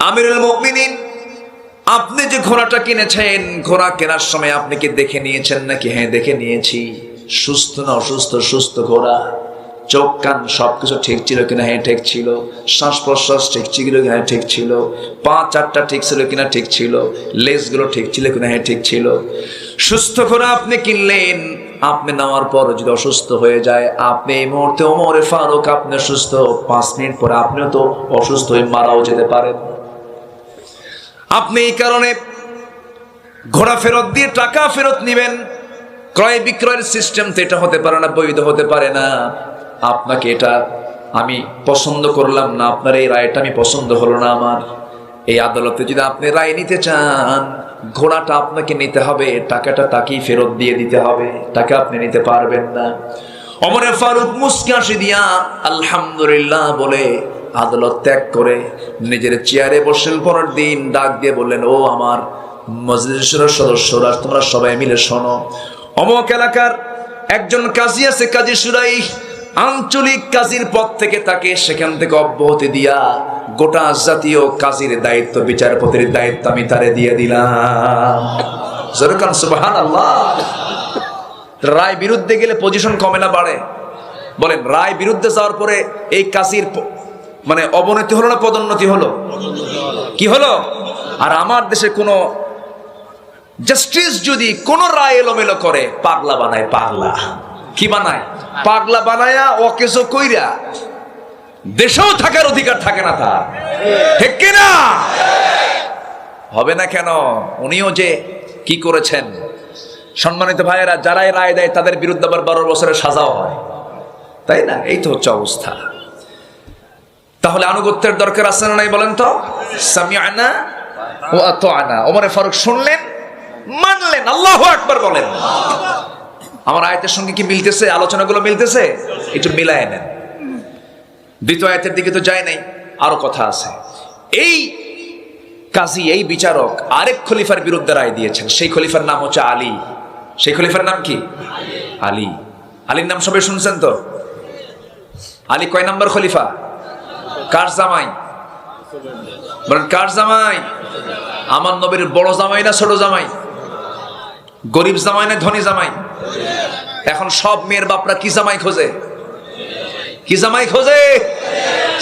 আমিরুল মুমিনিন, আপনি যে ঘোড়াটা কিনেছেন, ঘোড়া কেনার সময় আপনি কি দেখে নিয়েছেন নাকি? হ্যাঁ, দেখে নিয়েছি। সুস্থ না অসুস্থ? সুস্থ ঘোড়া। চোখ কান সবকিছু ঠিক ছিল কিনা? হ্যাঁ ঠিক ছিল। শ্বাস প্রশ্বাস ঠিক ছিল কিনা? হ্যাঁ ঠিক ছিল। পা চারটা ঠিক ছিল কিনা? ঠিক ছিল। লেজগুলো ঠিক ছিল কিনা? হ্যাঁ ঠিক ছিল। সুস্থ ঘোড়া আপনি কিনলেন, আপনি নেওয়ার পর যদি অসুস্থ হয়ে যায়, আপনি এই মুহূর্তে ওমর ফারুক, আপনি সুস্থ, 5 মিনিট পরে আপনিও তো অসুস্থ হয়ে মারাও যেতে পারেন। আপনি এই কারণে ঘোড়া ফেরত দিয়ে টাকা ফেরত নেবেন। ক্রয় বিক্রয়ের সিস্টেম তো এটা হতে পারে না, বৈধ হতে পারে না। আপনাকে এটা আমি পছন্দ করলাম না, আপনার এই রায়টা আমি পছন্দ হলো না আমার। এই আদালতে যদি আপনি রায় নিতে চান, ঘোড়াটা আপনাকে নিতে হবে, টাকাটা তাকেই ফেরত দিয়ে দিতে হবে, টাকা আপনি নিতে পারবেন না। ওমরে ফারুক মুস্কি হাসি দিয়া আলহামদুলিল্লাহ বলে আদালত ত্যাগ করে নিজের চেয়ারে বসেন। পরের দিন ডাক দিয়ে বললেন, ও আমার মজলিসের সদস্যরা, তোমরা সবাই মিলে শোনো, অমুক এলাকার একজন কাজী আছে, কাজী সুরাই, আঞ্চলিক কাজীর পদ থেকে তাকে সেখান থেকে অব্যাহতি দিয়া গোটা জাতীয় কাজীর দায়িত্ব, বিচারপতির দায়িত্ব আমি তারে দিয়ে দিলাম। জোরকান সুবহানাল্লাহ। রায় বিরুদ্ধে গেলে পজিশন কমে না বাড়ে? বলেন, রায় বিরুদ্ধে যাওয়ার পরে এই কাজীর মানে অবনতি হলো না পদোন্নতি হলো? কি হলো? আর আমার দেশে কোন জাস্টিস যদি কোন রায় এলোমেলো করে, পাগলা বানায়। পাগলা কি বানায়? পাগলা বানায়া অকেজো কইরা দেশেও থাকার অধিকার থাকে না তার, ঠিক কিনা? হবে না কেন? উনিও যে কি করেছেন। সম্মানিত ভাইয়েরা, যারাই রায় দেয় তাদের বিরুদ্ধে আবার 12 বছরের সাজাও হয়, তাই না? এই তো হচ্ছে অবস্থা। তাহলে আনুগত্যের দরকার আছে না নাই বলেন তো? সামিআনা ওয়া আতা'না। ওমরে ফারুক শুনলেন, মানলেন। আল্লাহু আকবার বলেন। আমার আয়াতের সঙ্গে কি মিলতেছে? আলোচনাগুলো মিলতেছে? একটু মিলায় নেন। দ্বিতীয় আয়াতের দিকে তো যায় নাই, আরো কথা আছে। এই কাজী, এই বিচারক আরেক খলিফার বিরুদ্ধে রায় দিয়েছেন। সেই খলিফার নাম হচ্ছে আলী। সেই খলিফার নাম কি? আলী। আলীর নাম সবাই শুনছেন তো? আলী কয় নাম্বার খলিফা? কার জামাই? বলেন, কার জামাই? আমার নবীর বড় জামাই না ছোট জামাই? গরিব জামাই না ধনী জামাই? এখন সব মেয়ের বাপরা কি জামাই খোঁজে? কি জামাই খোঁজে?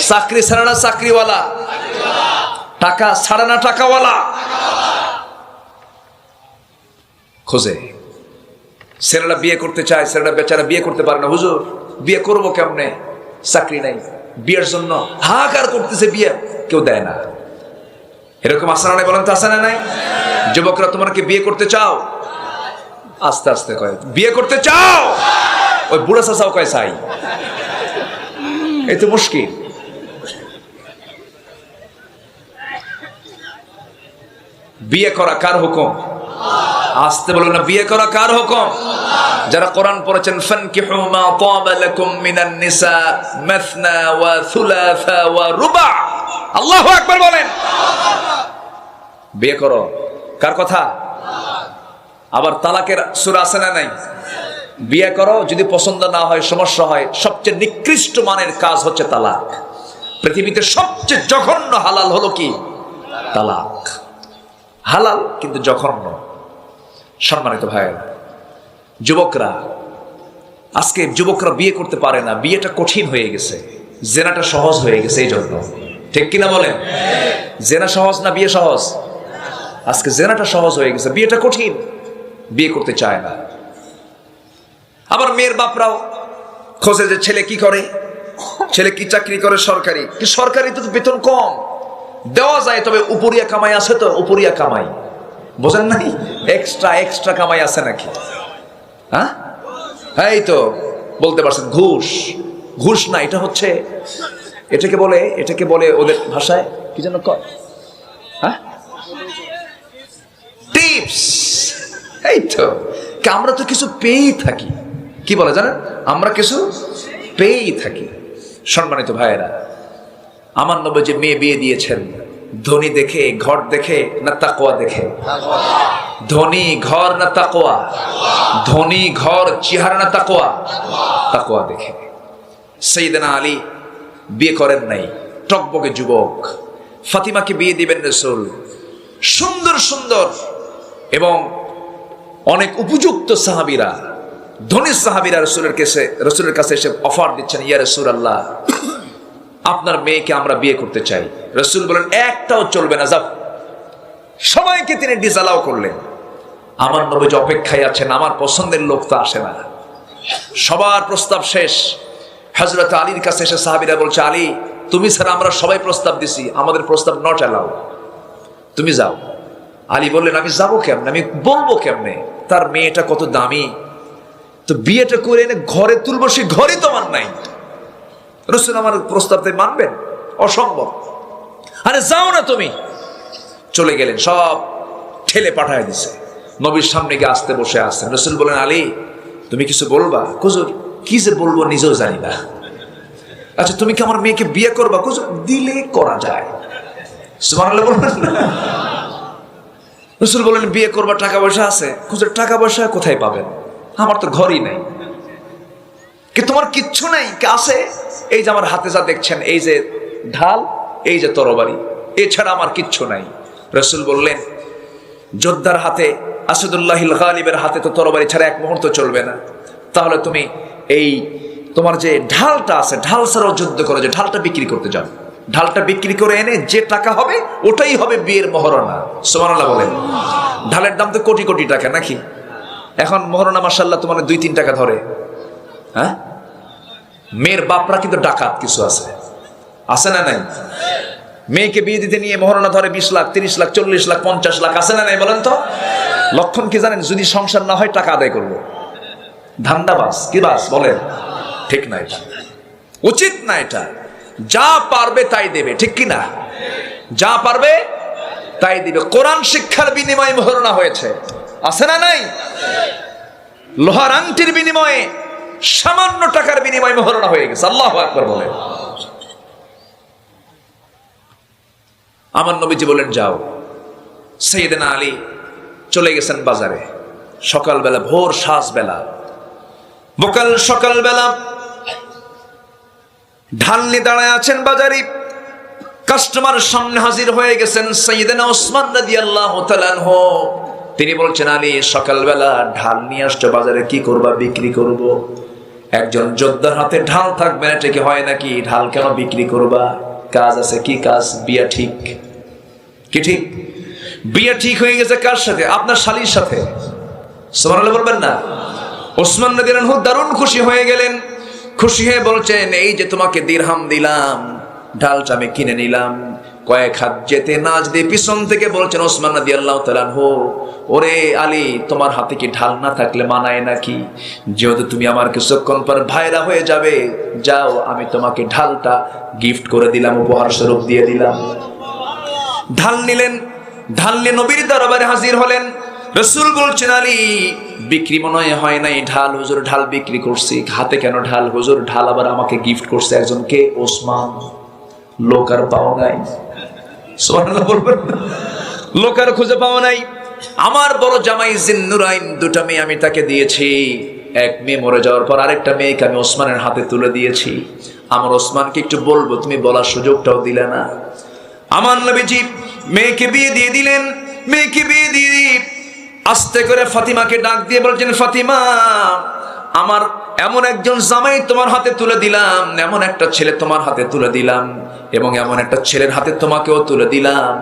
চাকরি ছাড়া না চাকরিওয়ালা, টাকা ছাড়া না টাকাওয়ালা খোঁজে। ছেলেরা বিয়ে করতে চায়, ছেলেরা বেচারা বিয়ে করতে পারে না। হুজুর, বিয়ে করবো কেমনে? চাকরি নাই, বিয়ের জন্য হাহাকার করতেছে, বিয়ে কেউ দেয় না। এরকম আসে না নাই? বলেন তো, আসে না নাই? যুবকরা, তোমরা কি বিয়ে করতে চাও? আস্তে আস্তে কয়, বিয়ে করতে চাও? ওই বুড়া চাচাও কয় চাই। এই তো মুশকিল। বিয়ে করা কার হুকুম? আসতে বলুন না, বিয়ে করা কার হুকুম? যারা কোরআন পড়েছেন, ফানকিহু মা তাবা লাকুম মিনান নিসা মাসনা ওয়া সুলাসা ওয়া রুবা। আল্লাহু আকবার বলেন। বিয়ে করো, কার কথা? আবার তালাকের সূরা আছে না নাই? বিয়ে করো, যদি পছন্দ না হয়, সমস্যা হয়, সবচেয়ে নিকৃষ্ট মানের কাজ হচ্ছে তালাক। পৃথিবীতে সবচেয়ে জঘন্য হালাল হলো কি? তালাক। হালাল কিন্তু জঘন্য। সম্মানিত ভাইয়েরা, যুবকরা, আজকে যুবকরা বিয়ে করতে পারে না, বিয়েটা কঠিন হয়ে গেছে, জেনাটা সহজ হয়ে গেছে। এই জন্য, ঠিক কিনা বলেন? জেনা সহজ না বিয়ে সহজ? আজকে জেনাটা সহজ হয়ে গেছে, বিয়েটা কঠিন, বিয়ে করতে চায় না। আবার মেয়ের বাপরাও খোঁজে যে ছেলে কি করে, ছেলে কি চাকরি করে, সরকারি। কি সরকারি তো বেতন কম, দেওয়া যায়, তবে উপরিয়া কামাই আছে তো, উপরিয়া কামাই, বোঝেন নাই? এক্সট্রা এক্সট্রা কামাই আছে নাকি? হ্যাঁ, এই তো বলতে পারছেন, ঘুষ। ঘুষ না, এটা হচ্ছে, এটাকে বলে ওদের ভাষায় কি যেন কয়, হ্যাঁ, টিপস। এই তো, আমরা তো কিছু পেয়েই থাকি। কি বলে জানেন? আমরা কিছু পেয়েই থাকি। সম্মানিত ভাইয়েরা, আমার নবী যে মেয়ে বিয়ে দিয়েছেন, ধনী দেখে, ঘর দেখে না তাকওয়া দেখে? ধনী ঘর না তাকওয়া? ধনী ঘর চেহারা না তাকওয়া? তাকওয়া দেখে। সাইয়েদনা আলী বিয়ে করেন নাই, টকবকে যুবক। ফাতিমাকে বিয়ে দিবেন রাসূল। সুন্দর সুন্দর এবং অনেক উপযুক্ত সাহাবীরা, ধনী সাহাবীরা রাসূলের কাছে এসে অফার দিচ্ছেন, ইয়া রাসূলুল্লাহ, আপনার মেয়েকে আমরা বিয়ে করতে চাই। রাসূল বলেন, একটাও চলবে না, যাও। সবাইকে তিনি ডিসঅ্যালাউ করলেন। আমার নবী যে অপেক্ষায় আছেন, আমার পছন্দের লোক তো আসে না। সবার প্রস্তাব শেষ। হযরত আলীর কাছে এসে সাহাবীরা বলছে, আলী, তুমি ছাড়া আমরা সবাই প্রস্তাব দিছি, আমাদের প্রস্তাব নট অ্যালাউ, তুমি যাও। আলী বললেন, আমি যাবো কেমনে, আমি বলবো কেমনে? তার মেয়েটা কত দামি, তো বিয়েটা করে এনে ঘরে তুলবো, সে ঘরই তোমার নাই। রাসূল আমার প্রস্তাবতে মানবেন? অসম্ভব। আরে যাও না তুমি, চলে গেলেন, সব ঠেলে পাঠায় দিছে। নবীর সামনে গিয়ে আসতে বসে আসছেন। রাসূল বলেন, আলী তুমি কিছু বলবা? হুজুর কি যে বলবো নিজেও জানি না। আচ্ছা তুমি কি আমার মেয়েকে বিয়ে করবা? হুজুর দিলে করা যায়। সুবহানাল্লাহ বলবেন না? রাসূল বলেন, বিয়ে করবা, টাকা পয়সা আছে? হুজুর টাকা পয়সা কোথায় পাবেন, আমার তো ঘরই নাই। কি তোমার কিচ্ছু নাই? কি আছে? এই যে আমার হাতে যা দেখছেন, এই যে ঢাল, এই যে তরবারি, এছাড়া আমার কিচ্ছু নাই। রাসূল বললেন, যোদ্ধার হাতে, আসাদুল্লাহিল গালিবের হাতে তো তরবারি ছাড়া এক মুহূর্ত চলবে না। তাহলে তুমি এই তোমার যে ঢালটা আছে, ঢাল ছাড়াও যুদ্ধ করে, যে ঢালটা বিক্রি করতে যাও, ঢালটা বিক্রি করে এনে যে টাকা হবে ওটাই হবে বিয়ের মহরণা। সুবহানাল্লাহ বলেন। ঢালের দাম তো কোটি কোটি টাকা নাকি? এখন মহরণা মাশাআল্লাহ তোমার 2-3 টাকা ধরে। হ্যাঁ, মেয়ের বাপরা কিন্তু ডাকাত কিছু আছে, আছে না নাই? মেয়েকে বিয়ে দিতে নিয়ে মহরণা ধরে 20 লাখ, 30 লাখ, 40 লাখ, 50 লাখ, আছে না নাই বলেন তো? লক্ষণ কি জানেন? যদি সংসার না হয় টাকা আদায় করবো। ধান্দাবাজ, কি বাস বলেন? ঠিক না, এটা উচিত না। এটা যা পারবে তাই দেবে, ঠিক কি না? যা পারবে তাই দিবে। কোরআন শিক্ষার বিনিময়ে মহরণা হয়েছে, আছে না নাই? লোহার আংটির বিনিময়ে, সামান্য টাকার বিনিময়ে মহরণা হয়ে গেছে। আল্লাহু আকবার বলেন। আমার নবীজি বলেন, যাও। সাইয়েদনা আলী চলে গেছেন বাজারে। সকালবেলা, ভোর সাজবেলা, সকালবেলা ঢাল নিয়ে দাঁড়ায় আছেন বাজারে। কাস্টমার সামনে হাজির হয়ে গেছেন সাইয়েদনা ওসমান রাদিয়াল্লাহু তাআলা আনহু। তিনি বলছেন, আলী সকালবেলা ঢাল নিয়ে আসছো বাজারে, কি করবা? বিক্রি করব। একজন যোদ্ধার হাতে ঢাল থাকবে না, এটা কি হয় নাকি? ঢাল কেন বিক্রি করবা? কাজ আছে। কি কাজ? বিয়া ঠিক। কি ঠিক? বিয়া ঠিক হয়ে গেছে। কার সাথে? আপনার শালীর সাথে। সুবহানাল্লাহ বলবেন না? ওসমান রাদিয়াল্লাহু আনহু দারুণ খুশি হয়ে গেলেন। খুশি হয়ে বলছেন, এই যে তোমাকে দিরহাম দিলাম, ঢালটা আমি কিনে নিলাম। কয়েক হাত যেতে না যেতে পিছন থেকে বলছেন ওসমান রাদিয়াল্লাহু তাআলা আনহু, ওরে আলী, তোমার হাতে কি ঢাল না থাকলে মানায় নাকি? যেহেতু তুমি আমার কিছুক্ষণ পর ভাইরা হয়ে যাবে, যাও, আমি তোমাকে ঢালটা গিফট করে দিলাম, উপহার স্বরূপ দিয়ে দিলাম। ঢাল নিলেন। ঢাল নিয়ে নবীর দরবারে হাজির হলেন। রাসূল বলছেন, আলী বিক্রি মনে হয় নাই ঢাল। হুজুর ঢাল বিক্রি করছি। হাতে কেন ঢাল? হুজুর ঢাল আবার আমাকে গিফট করছে একজনকে, ওসমান। লোক আর পাও নাই। সুবহানাল্লাহ বলবেন। লোক আর খুঁজে পাওয়া নাই। আমার বড় জামাই জিন্নুরাইন, 2টা মেয়ে আমি তাকে দিয়েছি। এক মেয়ে মরে যাওয়ার পর আরেকটা মেয়েকে আমি ওসমানের হাতে তুলে দিয়েছি। আমার ওসমানকে একটু বলবো, তুমি বলার সুযোগটাও দিলে না। আমার নবীজি মেয়েকে বিয়ে দিয়ে দিলেন। মেয়েকে বিয়ে দিয়ে আস্তে করে ফাতিমাকে ডাক দিয়ে বলছেন, ফাতিমা, আমার এমন একজন জামাই তোমার হাতে তুলে দিলাম, এমন একটা ছেলে তোমার হাতে তুলে দিলাম, এবং এমন একটা ছেলের হাতে তোমাকেও তুলে দিলাম।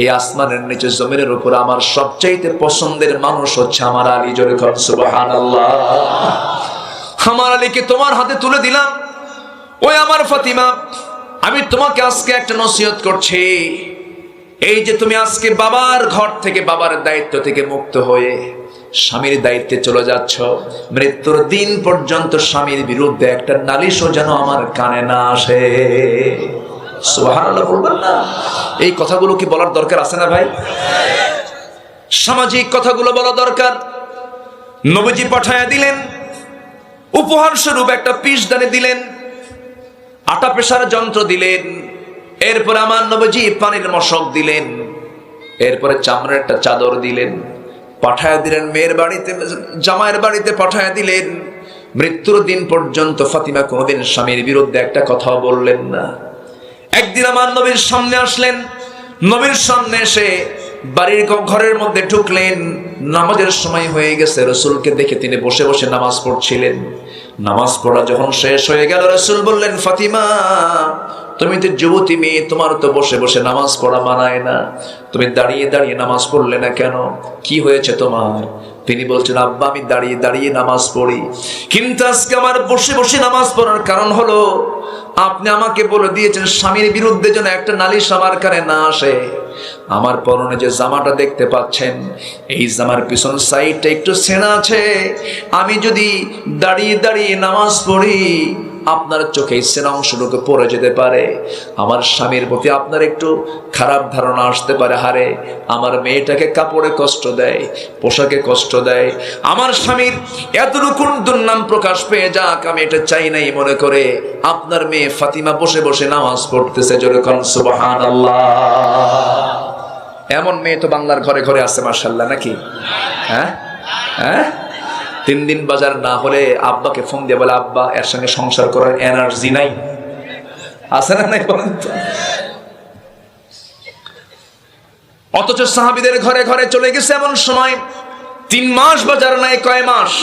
এই আসমানের নিচে জমিনের উপর আমার সবচাইতে পছন্দের মানুষ হচ্ছে আমার আলী। জোরে বলেন সুবহানাল্লাহ। আমার আলীকে তোমার হাতে তুলে দিলাম। ওই আমার ফাতিমা, আমি তোমাকে আজকে একটা নসিহত করছি। এই যে তুমি আজকে বাবার ঘর থেকে, বাবার দায়িত্ব থেকে মুক্ত হয়ে স্বামীর দায়িত্বে চলে যাচ্ছ, মৃত্যুর দিন পর্যন্ত স্বামীর বিরুদ্ধে একটা নালিশও যেন আমার কানে না আসে। সুবহানাল্লাহ বলবেন না? এই কথাগুলো কি বলার দরকার আছে না ভাই? সামাজিক কথাগুলো বলা দরকার। নবীজি পাঠায়া দিলেন, উপহার স্বরূপ একটা পিসদানি দিলেন, আটা পেশার যন্ত্র দিলেন। এরপরে আমার নবীজি পানির মশক দিলেন। এরপরে চামড়ার একটা চাদর দিলেন। পাঠায়া দিলেন মেয়ের বাড়িতে, জামাইয়ের বাড়িতে পাঠায়া দিলেন। মৃত্যুর দিন পর্যন্ত ফাতিমা কোনোদিন স্বামীর বিরুদ্ধে একটা কথাও বললেন না। একদিন আমার নবীর সামনে আসলেন। নবীর সামনে এসে বাড়ির ঘরের মধ্যে ঢুকলেন। নামাজের সময় হয়ে গেছে। রাসূলকে দেখে তিনি বসে বসে নামাজ পড়ছিলেন। নামাজ পড়া যখন শেষ হয়ে গেল, রাসূল বললেন, ফাতিমা, তুমি তো যুবতী মেয়ে, তোমার তো বসে বসে নামাজ পড়া মানায় না, তুমি দাঁড়িয়ে দাঁড়িয়ে নামাজ পড়লে না কেন? কি হয়েছে তোমার? তিনি বলছেন, আব্বা, আমি দাঁড়িয়ে দাঁড়িয়ে নামাজ পড়ি, কিন্তু আজকে আমার বসে বসে নামাজ পড়ার কারণ হলো আপনি আমাকে বলে দিয়েছেন স্বামীর বিরুদ্ধে যেন একটা নালিশ আমার কানে না আসে। আমার পরনে যে জামাটা দেখতে পাচ্ছেন, এই জামার পিছন সাইডটা একটু ছেঁড়া আছে। আমি যদি দাঁড়িয়ে দাঁড়িয়ে নামাজ পড়ি, আপনার চোখে ইচ্ছের অংশটুকু পড়ে যেতে পারে। আমার স্বামীর প্রতি আপনার একটু খারাপ ধারণা আসতে পারে, হারে আমার মেয়েটাকে কাপড়ে কষ্ট দেয়, পোশাকে কষ্ট দেয়, আমার স্বামীর এতটুকু দুর্নাম প্রকাশ পেয়ে যাক, আমি এটা চাই নাই মনে করে আপনার মেয়ে ফাতিমা বসে বসে নামাজ পড়তেছে, জোরে কোন সুবহানাল্লাহ। এমন মেয়ে তো বাংলার ঘরে ঘরে আছে মাশাআল্লাহ, নাকি? হ্যাঁ হ্যাঁ, 3 দিন বাজার না হলে আব্বাকে ফোন দিয়ে বলে, আব্বা এর সঙ্গে সংসার করার এনার্জি নাই, আছে না নাই বলেন তো? অথচ সাহাবীদের ঘরে ঘরে চলে গেছে এমন সময় 3 মাস বাজার নাই। কয় মাস?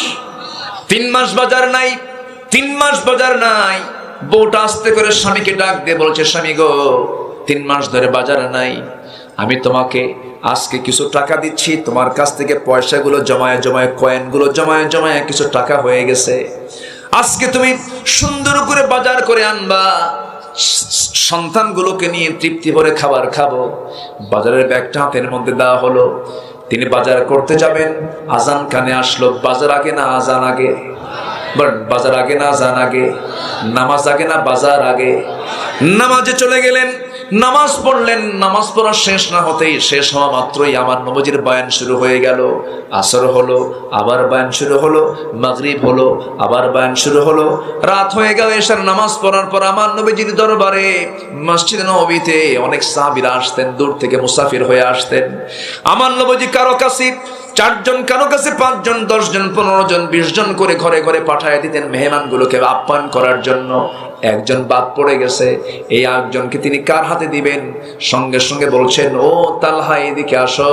3 মাস বাজার নাই, 3 মাস বাজার নাই। বউটা আস্তে করে স্বামীকে ডাক দিয়ে বলছে, স্বামী গো, 3 মাস ধরে বাজার নাই, আমি তোমাকে আজকে কিছু টাকা দিচ্ছি, তোমার কাছ থেকে পয়সাগুলো জমায় জমায়, কয়েনগুলো জমায় জমায় কিছু টাকা হয়ে গেছে, আজকে তুমি সুন্দর করে বাজার করে আনবা, সন্তানগুলোকে নিয়ে তৃপ্তি ভরে খাবার খাবো। বাজারের ব্যাগটা হাতের মধ্যে দেওয়া হলো, তিনি বাজার করতে যাবেন, আজান কানে আসলো। বাজার আগে না আজান আগে? বাজার আগে না আজান আগে? নামাজ আগে না বাজার আগে? নামাজে চলে গেলেন, নামাজ পড়লেন। নামাজ পড়া শেষ না হতেই, শেষ হওয়া মাত্রই আমার নবীজির বয়ান শুরু হয়ে গেল। আসর হলো, আবার বয়ান শুরু হলো, মাগরিব হলো, আবার বয়ান শুরু হলো, রাত হয়ে গেল। এশার নামাজ পড়ার পর আমার নবীজির দরবারে মসজিদে নববীতে অনেক সাহাবীরা আসতেন, দূর থেকে মুসাফির হয়ে আসতেন। আমার নবীজি কারো কাছে 4 জন, কারো কাছে 5 জন, 10 জন, 15 জন, 20 জন করে ঘরে ঘরে পাঠায় দিতেন মেহমানগুলোকে আপ্যায়ন করার জন্য। একজন বাদ পড়ে গেছে, এই একজনকে তিনি কার হাতে দিবেন? সঙ্গে সঙ্গে বলছেন, ও তালহা এদিকে আসো,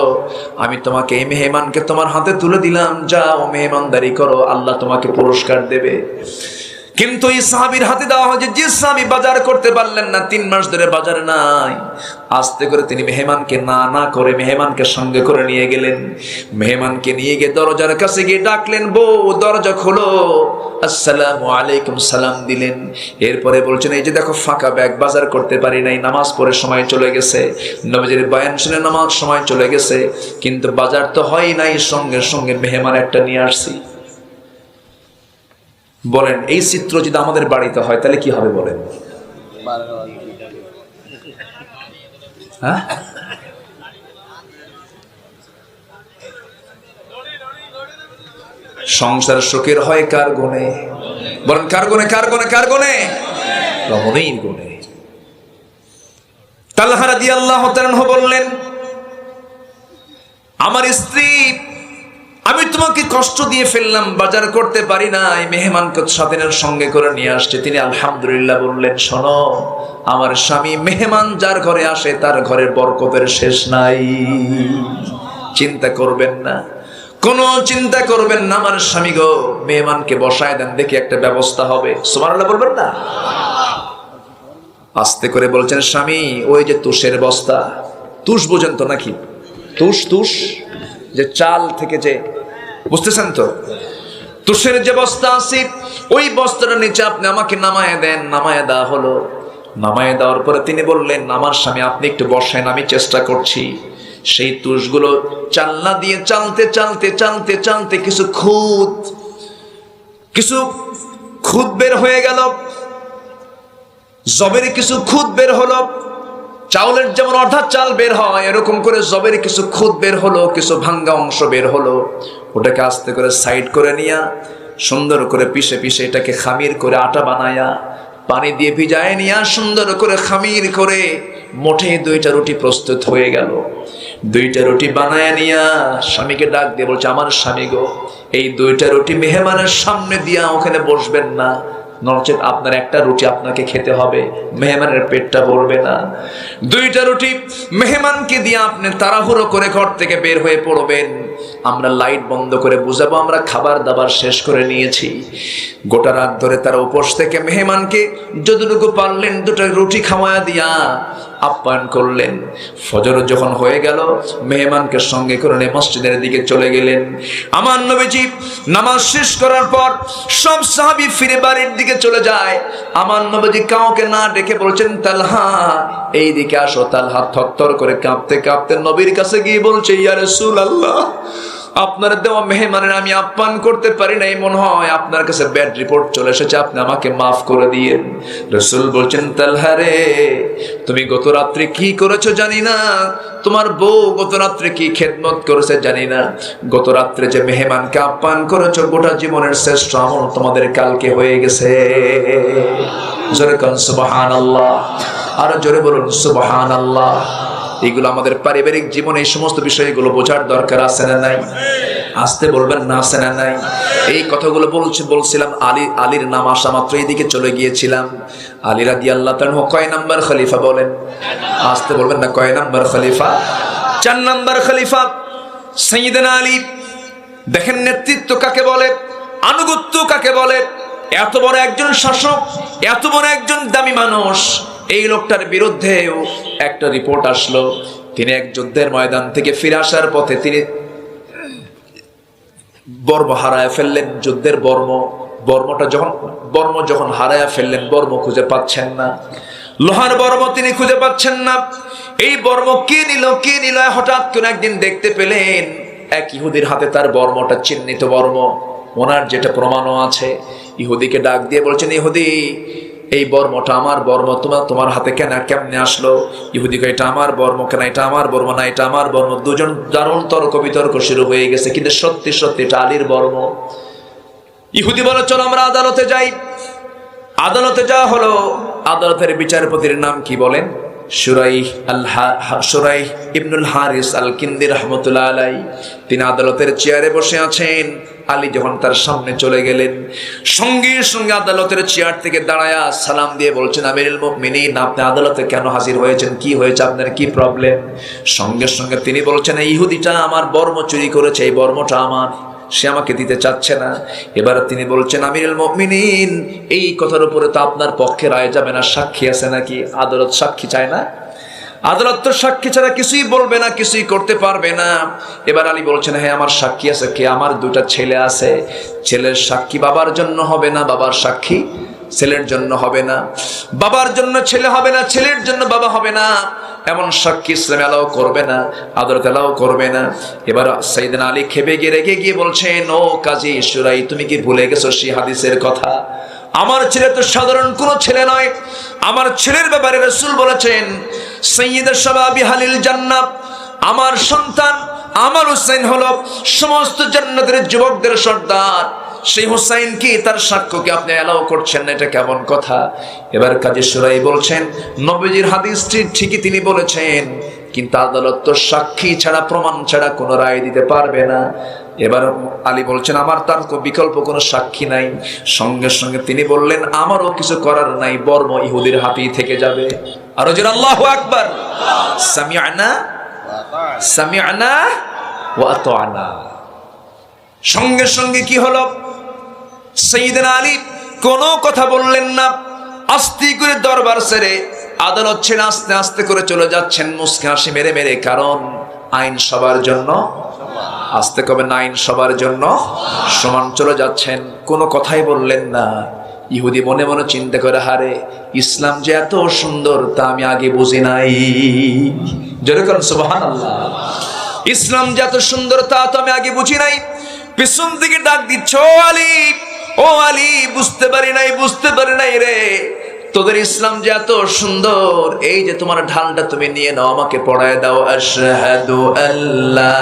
আমি তোমাকে এই মেহমানকে তোমার হাতে তুলে দিলাম, যাও মেহমানদারি করো, আল্লাহ তোমাকে পুরস্কার দেবে। কিন্তু এই সাহাবীর হাতে দেওয়া হয়েছে, যে সাহাবী বাজার করতে পারলেন না, 3 মাস ধরে বাজার নাই। আস্তে করে তিনি মেহমানকে না না করে মেহমানকে সঙ্গে করে নিয়ে গেলেন। মেহমানকে নিয়ে গিয়ে দরজার কাছে গিয়ে ডাকলেন, বউ দরজা খোলো, আসসালামু আলাইকুম সালাম দিলেন। এরপরে বলছেন, এই যে দেখো ফাঁকা ব্যাগ, বাজার করতে পারি নাই, নামাজ পড়ে সময় চলে গেছে, নবীজির বয়ান শুনে নামাজ সময় চলে গেছে, কিন্তু বাজার তো হয় নাই, সঙ্গে সঙ্গে মেহমান একটা নিয়ে আসছি। বলেন এই চিত্র যদি আমাদের বাড়িতে হয় তাহলে কি হবে বলেন? হ্যাঁ, সংসার সুখের হয় কার গুণে? বলেন কার গুণে? কার গুণে? কার গুণে? রমণীর গুণে। তালহা রাদিয়াল্লাহু তাআলা বললেন, আমার স্ত্রী, আমি তোমাকে কষ্ট দিয়ে ফেললাম, বাজার করতে পারি নাই, মেহমানকে সাথীর সঙ্গে করে নিয়ে আসছে। তিনি আলহামদুলিল্লাহ বললেন, শোনো আমার স্বামী, মেহমান যার ঘরে আসে তার ঘরের বরকতের শেষ নাই, চিন্তা করবেন না, কোনো চিন্তা করবেন না আমার স্বামী গো, মেহমানকে বসায় দেন, দেখি একটা ব্যবস্থা হবে। সুবহানাল্লাহ বলবেন না? আস্তে করে বলছেন, স্বামী ওই যে তুষের বস্তা, তুষ বোঝেন তো নাকি? তুষ, তুষ যে চাল থেকে, যে বুঝতেছেন তো, তুষের যে বস্তা আছে, ওই বস্তাটা নিচে আপনি আমাকে নামায় দেন। নামায় দেওয়া হলো। নামায় দেওয়ার পরে তিনি বললেন, আমার স্বামী আপনি একটু বসেন, আমি চেষ্টা করছি। সেই তুষগুলো চালনা দিয়ে চালতে চালতে চালতে চালতে কিছু খুদ বের হয়ে গেল, জবের কিছু খুদ বের হলো। চাউলের যেমন অর্ধা চাল বের হয়, এরকম করে জবের কিছু খুদ বের হলো, কিছু ভাঙ্গা অংশ বের হলো। ওটাকে আস্তে করে সাইড করে নিয়া সুন্দর করে পিষে পিষে এটাকে খামির করে আটা বানায়া পানি দিয়ে ভিজায় নিয়া সুন্দর করে খামির করে মোটে 2টা রুটি প্রস্তুত হয়ে গেল। 2টা রুটি বানায় নিয়া স্বামীকে ডাক দিয়ে বলছে, আমার স্বামী গো, এই 2টা রুটি মেহমানের সামনে দিয়া ওখানে বসবেন না, নচেত আপনার একটা রুটি আপনাকে খেতে হবে, মেহমানের পেটটা ভরবে না। 2টা রুটি মেহমানকে দিয়ে আপনি তাড়াহুড়ো করে ঘর থেকে বের হয়ে পড়বেন। আমরা লাইট বন্ধ করে বুঝাবো আমরা খাবার দাবার শেষ করে নিয়েছি। গোটা রাত ধরে তারা উপোস থেকে মেহমানকে যতটুকু পারলেন 2টা রুটি খাওয়া দিয়া আপ্যায়ন করলেন। ফজর যখন হয়ে গেল, মেহমানকে সঙ্গে করে নিয়ে মসজিদের দিকে চলে গেলেন। আমার নবীজি নামাজ শেষ করার পর সব সাহাবী ফিরে বাড়ির দিকে চলে যায়। আমার নবীজি কাউকে না ডেকে বলছেন, তালহা এই দিকে আসো। তালহা থরথর করে কাঁপতে কাঁপতে নবীর কাছে গিয়ে বলছে, ইয়া রাসূলুল্লাহ, আপনার দেওয়া মেহমানের আমি আপ্যায়ন করতে পারি নাই, মনে হয় আপনার কাছে ব্যাড রিপোর্ট চলে এসেছে, আপনি আমাকে মাফ করে দিয়েন। রাসূল বলছেন, তালহা রে, তুমি গত রাত্রে কি করেছো জানি না, তোমার বউ গত রাত্রে কি খেদমত করেছে জানি না, গত রাত্রে যে মেহমানকে আপ্যায়ন করেছো, গোটা জীবনের শ্রেষ্ঠ আমল তোমাদের কালকে হয়ে গেছে। জোরে কোন সুবহানাল্লাহ, আরো জোরে বলুন সুবহানাল্লাহ। এগুলো আমাদের পারিবারিক জীবনে এই সমস্ত বিষয়গুলো বোঝার দরকার আছে না নাই? আসতে বলবেন না, আছে না নাই? এই কথাগুলো বলছিলাম আলীর নাম আসা মাত্র এইদিকে চলে গিয়েছিলাম। আলী রাদিয়াল্লাহু তাআলা কয় নাম্বার খলিফা বলেন? আসতে বলবেন না, কয় নাম্বার খলিফা? 4 নাম্বার খলিফা সাইয়েদনা আলী। দেখেন নেতৃত্ব কাকে বলে, আনুগত্য কাকে বলে। এত বড় একজন শাসক, এত বড় একজন দামি মানুষ, এই লোকটার বিরুদ্ধেও একটা রিপোর্ট আসলো। তিনি এক যুদ্ধের ময়দান থেকে ফিরে আসার পথে তিনি বর্ম হারায় ফেললেন, যুদ্ধের বর্ম যখন হারায় ফেললেন, বর্ম খুঁজে পাচ্ছেন না, লোহার বর্ম তিনি খুঁজে পাচ্ছেন না। এই বর্ম কে নিল? হঠাৎ করে একদিন দেখতে পেলেন এক ইহুদির হাতে তার বর্মটা, চিহ্নিত বর্ম, ওনার যেটা প্রমাণও আছে। ইহুদিকে ডাক দিয়ে বলছেন, ইহুদি, এই বর্মটা আমার বর্ম, তোমার হাতে কেমনে আসলো? ইহুদি কয়, এটা আমার বর্ম কেন? এটা আমার বর্ম না, এটা আমার বর্ম। দুজন দারুণ তর্ক বিতর্ক শুরু হয়ে গেছে, কিন্তু সত্যি সত্যি এটা আলীর বর্ম। ইহুদি বলে, চলো আমরা আদালতে যাই। আদালতে যাওয়া হলো। আদালতের বিচারপতির নাম কি বলেন? শুরাইহ ইবনুল হারিস আল কিন্দি রাহমাতুল্লাহ আলাইহি। তিনি আদালতের চেয়ারে বসে আছেন। আলী যখন তার সামনে চলে গেলেন, সঙ্গে সঙ্গে আদালতের চেয়ার থেকে দাঁড়ায়া সালাম দিয়ে বলছেন, আমিরুল মুমিনিন, আপনি আদালতে কেন হাজির হয়েছেন? কি হয়েছে, আপনার কি প্রবলেম? সঙ্গে সঙ্গে তিনি বলছেন, এই ইহুদিটা আমার বর্ম চুরি করেছে, এই বর্মটা আমার, সে আমাকে দিতে চাচ্ছে না। এবার তিনি বলছেন, আমিরুল মুমিনিন, এই কথার উপরে তো আপনার পক্ষে রায় যাবে না, সাক্ষী আছে নাকি? আদালত সাক্ষী চায় না? আদালত তো সাক্ষী ছাড়া কিছুই বলবে না, কিছুই করতে পারবে না। এবার আলী বলছেন, হ্যাঁ আমার সাক্ষী আছে। কে? আমার 2টা ছেলে আছে। ছেলের সাক্ষী বাবার জন্য হবে না, বাবার সাক্ষী ছেলের জন্য হবে না, বাবার জন্য ছেলে হবে না, ছেলের জন্য বাবা হবে না, এমন সাক্ষী ইসলাম এলাও করবে না, আদালত এলাও করবে না। এবার সাইয়েদনা আলী খেপে গিয়ে রেগে গিয়ে বলছেন, ও কাজী শুরাই, তুমি কি ভুলে গেছো সেই হাদিসের কথা? আমার ছেলে তো সাধারণ কোনো ছেলে নয়। আমার ছেলের ব্যাপারে রাসূল বলেছেন, সাইয়্যিদুশ শাবাবি আহলিল জান্নাহ, আমার সন্তান আমার হুসাইন হলো সমস্ত জান্নাতের যুবকদের সর্দার। সেই হুসাইন কি, তার সাক্ষ্যকে আপনি এলাও করছেন না, এটা কেমন কথা? এবার কাজী শুরাই বলছেন, নবীজির হাদিসটি ঠিকই তিনি বলেছেন, কিন্তু আদালত তো সাক্ষী ছাড়া, প্রমাণ ছাড়া কোনো রায় দিতে পারবে না। এবার আলী বলছেন, আমার তার বিকল্প কোনো সাক্ষী নাই। সঙ্গে সঙ্গে তিনি বললেন, আমারও কিছু করার নাই, বর্ম ইহুদির হাতেই থেকে যাবে। আরো জোরে আল্লাহু আকবার। সামিআনা ওয়া আতা'না। সঙ্গে সঙ্গে কি হলো? সাইয়েদনা আলী কোনো কথা বললেন না, আস্তে করে দরবার ছেড়ে আদালত ছেড়ে আস্তে আস্তে করে চলে যাচ্ছেন, মুস্কি হাসি মেরে মেরে। কারণ আইন সবার জন্য, আস্তে কবে না, আইন সবার জন্য সমান। চলে যাচ্ছেন, কোনো কথাই বললেন না। ইহুদি মনে মনে চিন্তা করে, হারে, ইসলাম যে এত সুন্দর তা আমি আগে বুঝি নাই। জোরে বলুন সুবহানাল্লাহ। ইসলাম যে এত সুন্দর তা তো আমি আগে বুঝি নাই। পিছন থেকে ডাক দিচ্ছ, ও আলী, ও আলী, বুঝতে পারি নাই রে, তোদের ইসলাম যে এত সুন্দর, এই যে তোমার ঢালটা তুমি নিয়ে নাও, আমাকে পড়ায় দাও। আশহাদু আল্লা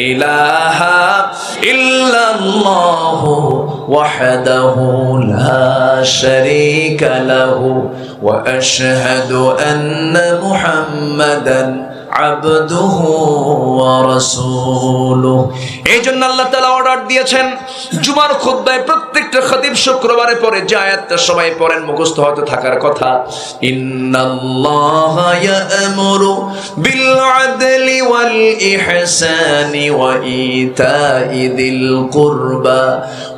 ইলাহা ইল্লাল্লাহু ওয়াহদাহু লা শারীকা লাহু ওয়া আশহাদু আন্না মুহাম্মাদান আবদুহু ওয়া রাসূলুহু। এই জন্য আল্লাহ তাআলা অর্ডার দিয়েছেন, জুমার খুতবায় প্রত্যেকটা খতিব শুক্রবারে পরে যে আয়াতটা সবাই পড়েন, মুখস্থ হতে থাকার কথা, ইন্নাল্লাহা ইয়া'মুরু বিল আদলি ওয়াল ইহসানি ওয়া ইতাই যিল কুরবা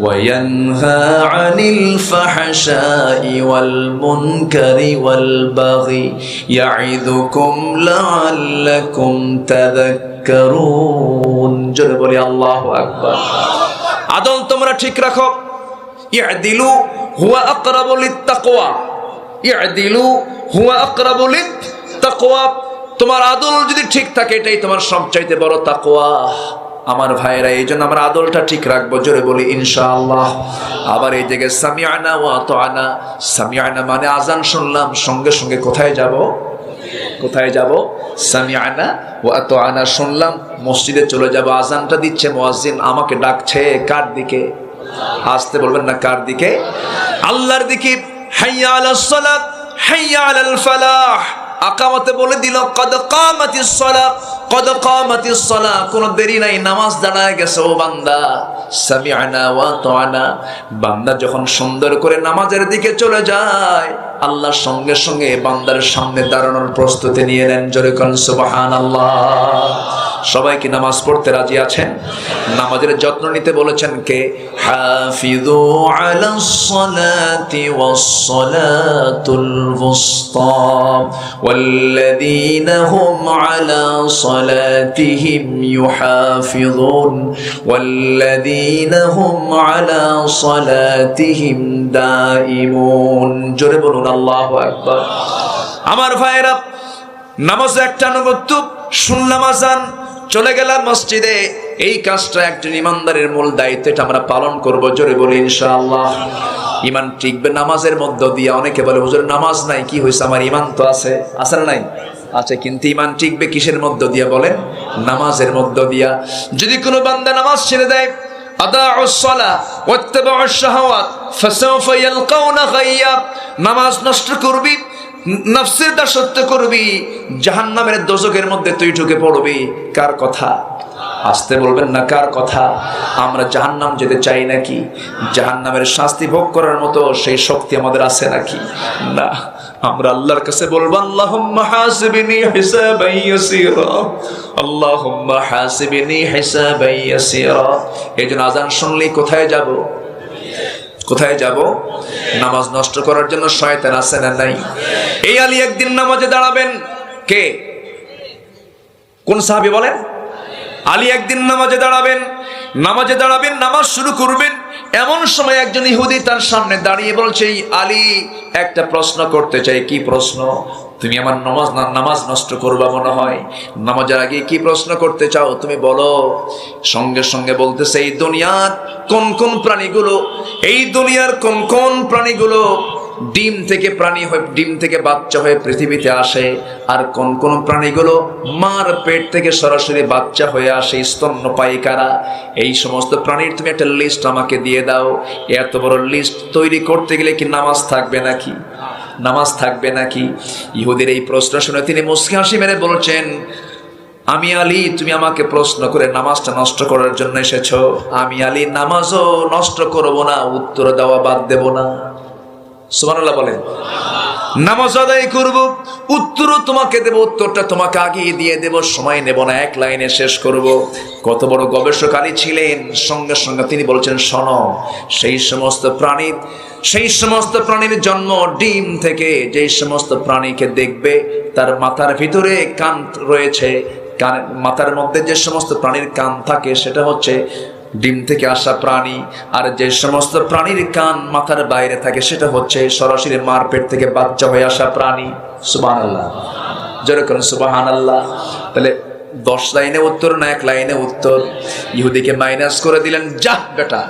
ওয়া ইয়ানহা আনিল ফাহশাই ওয়াল মুনকারি ওয়াল বাগি ইয়াইদুকুম লাআল্লাকুম তাযাক্কারুন। জোরে বলি আল্লাহু আকবার। আদল তোমরা ঠিক রাখো। ইআদিলু হুয়া আকরাবু লিত্তাকওয়া, ইআদিলু হুয়া আকরাবু লিত্তাকওয়া। তোমার আদল যদি ঠিক থাকে, এটাই তোমার সবচাইতে বড় তাকওয়া। আমার ভাইরা, এই জন্য আমরা আদলটা ঠিক রাখবো, জোরে বলি ইনশাআল্লাহ। আবার এই জায়গায় সামিআনা ওয়া আতানা, সামিআনা মানে আজান শুনলাম, সঙ্গে সঙ্গে কোথায় যাব? কোথায় যাব? সামিআনা ওয়া আতানা, শুনলাম, মসজিদে চলে যাব। আজানটা দিচ্ছে মুয়াজ্জিন, আমাকে ডাকছে কার দিকে? আসতে বলবেন না, কার দিকে? আল্লাহর দিকে। হাইয়া আলাস সালাত, হাইয়া আলাল ফালাহ, আকামতে বলে দিল কদ কামাতিস সালাহ, কদ কামাতিস সালাহ, কোনো দেরি নাই, নামাজ দাঁড়ায় গেছে। ও বান্দা, সামিআনা ওয়া আতানা, বান্দা যখন সুন্দর করে নামাজের দিকে চলে যায়, আল্লাহর সঙ্গে সঙ্গে বান্দার সামনে দাঁড়ানোর প্রস্তুতি নিয়ে নেন। জোরে কোন সুবহানাল্লাহ। সবাই কি নামাজ পড়তে রাজি আছেন? নামাজের যত্ন নিতে বলেছেন কে? হাফিযু আলাস সালাতি ওয়াস সালাতুল ওয়ুসতা ওয়াল্লাযীনা হুম আলা সালাতিহিম ইউহাফিযুন ওয়াল্লাযীনা হুম আলা সালাতিহিম দাঈমুন। জোরে বলুন আল্লাহু আকবার। আমার ভাইরা, নামাজ একটা আনুগত্য। শুনলাম আজান, চলে গেলাম মসজিদে। এই কাজটা একজন ইমানদারের মূল দায়িত্ব, এটা আমরা পালন করবো। জোরে বলি ইনশাআল্লাহ। ইমান টিকবে নামাজের মধ্য দিয়ে। অনেকে বলে হুজুর নামাজ নাই, কি হয়েছে? আমার ইমান তো আছে। আছে না নাই? আছে, কিন্তু ইমান টিকবে কিসের মধ্য দিয়ে বলেন? নামাজের মধ্য দিয়া। যদি কোনো বান্দা নামাজ ছেড়ে দেয়, আদাউস সালাহ ওয়াত্তাবাউশ শাহাওয়াত ফাসাউফা ইয়ালকাউনা গাইয়া, নামাজ নষ্ট করবি, নফসের দাসত্ব করবি, জাহান্নামের দোজখের মধ্যে তুই ঢুকে পড়বি। কার কথা? আসতে বলবেন না, কার কথা? আমরা জাহান্নাম যেতে চাই নাকি? জাহান্নামের শাস্তি ভোগ করার মতো সেই শক্তি আমাদের আছে নাকি? না। আমরা আল্লাহর কাছে বলবো আল্লাহুম্মা হাসিবনি হিসাবান ইয়াসীরা, আল্লাহুম্মা হাসিবনি হিসাবান ইয়াসীরা। এইজন্য আজান শুনলেই কোথায় যাব? কোথায় যাব? নামাজ নষ্ট করার জন্য শয়তান আছে না নাই? এই আলী একদিন নামাজে দাঁড়াবেন। কে? কোন সাহাবী বলেন? আলী একদিন নামাজে দাঁড়াবেন। নামাজে দাঁড়াবেন, নামাজ শুরু করবেন। এমন সময় একজন ইহুদি তার সামনে দাঁড়িয়ে বলছে, আলী, একটা প্রশ্ন করতে চাই। কি প্রশ্ন? তুমি আমার নামাজ নষ্ট করবা মনে হয়। নামাজের আগে কি প্রশ্ন করতে চাও তুমি বলো। সঙ্গে সঙ্গে বলতেছে, এই দুনিয়ার কোন কোন প্রাণীগুলো, এই দুনিয়ার কোন কোন প্রাণীগুলো ডিম থেকে ডিম থেকে বাচ্চা হয়ে পৃথিবীতে আসে, আর কোন কোন প্রাণীগুলো মার পেট থেকে সরাসরি বাচ্চা হয়ে আসে, স্তন্যপায়ী কারা। এই সমস্ত প্রাণীর তুমি একটা লিস্ট আমাকে দিয়ে দাও। এত বড় লিস্ট তৈরি করতে গেলে কি নামাজ থাকবে নাকি? নামাজ থাকবে নাকি? ইহুদির এই প্রশ্ন শুনে তিনি মুস্কি হাসি মেরে বলছেন, আমি আলী, তুমি আমাকে প্রশ্ন করে নামাজটা নষ্ট করার জন্য এসেছো। আমি আলী নামাজও নষ্ট করব না, উত্তর দেওয়া বাদ দেব না। সুবহানাল্লাহ বলেন। নামাজ আদায় করব, উত্তরও তোমাকে দেব, উত্তরটা তোমাকে আগিয়ে দিয়ে দেব, সময় নেব না, এক লাইনে শেষ করব। কত বড় গবেষক আলী ছিলেন। সঙ্গে সঙ্গে তিনি বলছেন, শোনো, সেই সমস্ত প্রাণীর জন্ম ডিম থেকে। যেই সমস্ত প্রাণীকে দেখবে তার মাথার ভিতরে কান রয়েছে, মাথার মধ্যে যে সমস্ত প্রাণীর কান থাকে সেটা হচ্ছে ডিম থেকে আসা প্রাণী। আর যে সমস্ত প্রাণীর কান মাথার বাইরে থাকে সেটা হচ্ছে সরাসরি মার পেট থেকে বাচ্চা হয়ে আসা প্রাণী। সুবহানাল্লাহ, যেরকম সুবহানাল্লাহ। তাহলে 10 লাইনে উত্তর না 1 লাইনে উত্তর? ইহুদিকে মাইনাস করে দিলেন, যা বেটা,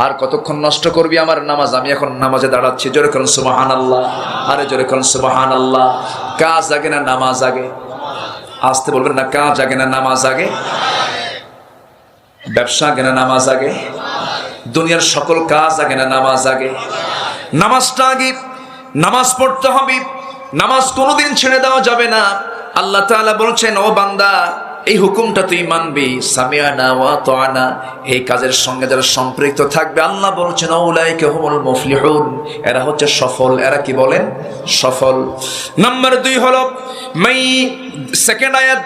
আর কতক্ষণ নষ্ট করবি আমার নামাজ? আমি এখন নামাজে দাঁড়াচ্ছি। যেরকম সুবহানাল্লাহ। আরে যেরকম সুবহানাল্লাহ। কাজ আগে না নামাজ আগে? আসতে বলবেন না, কাজ আগে না নামাজ আগে? ব্যবসা আগে না নামাজ আগে? দুনিয়ার সকল কাজ আগে না নামাজ আগে? নামাজটা আগে। নামাজ পড়তে হবে, নামাজ কোনোদিন ছেড়ে দেওয়া যাবে না। আল্লাহ তাআলা বলছেন, ও বান্দা, এই হুকুমটা তুই মানবি। সামিআনা ওয়া আতানা, এই কাজের সঙ্গে যারা সম্পৃক্ত থাকবে, আল্লাহ বলছেন, উলাইকা হুমুল মুফলিহুন, এরা হচ্ছে সফল। এরা কি বলেন? সফল। নাম্বার 2 হলো সেকেন্ড আয়াত,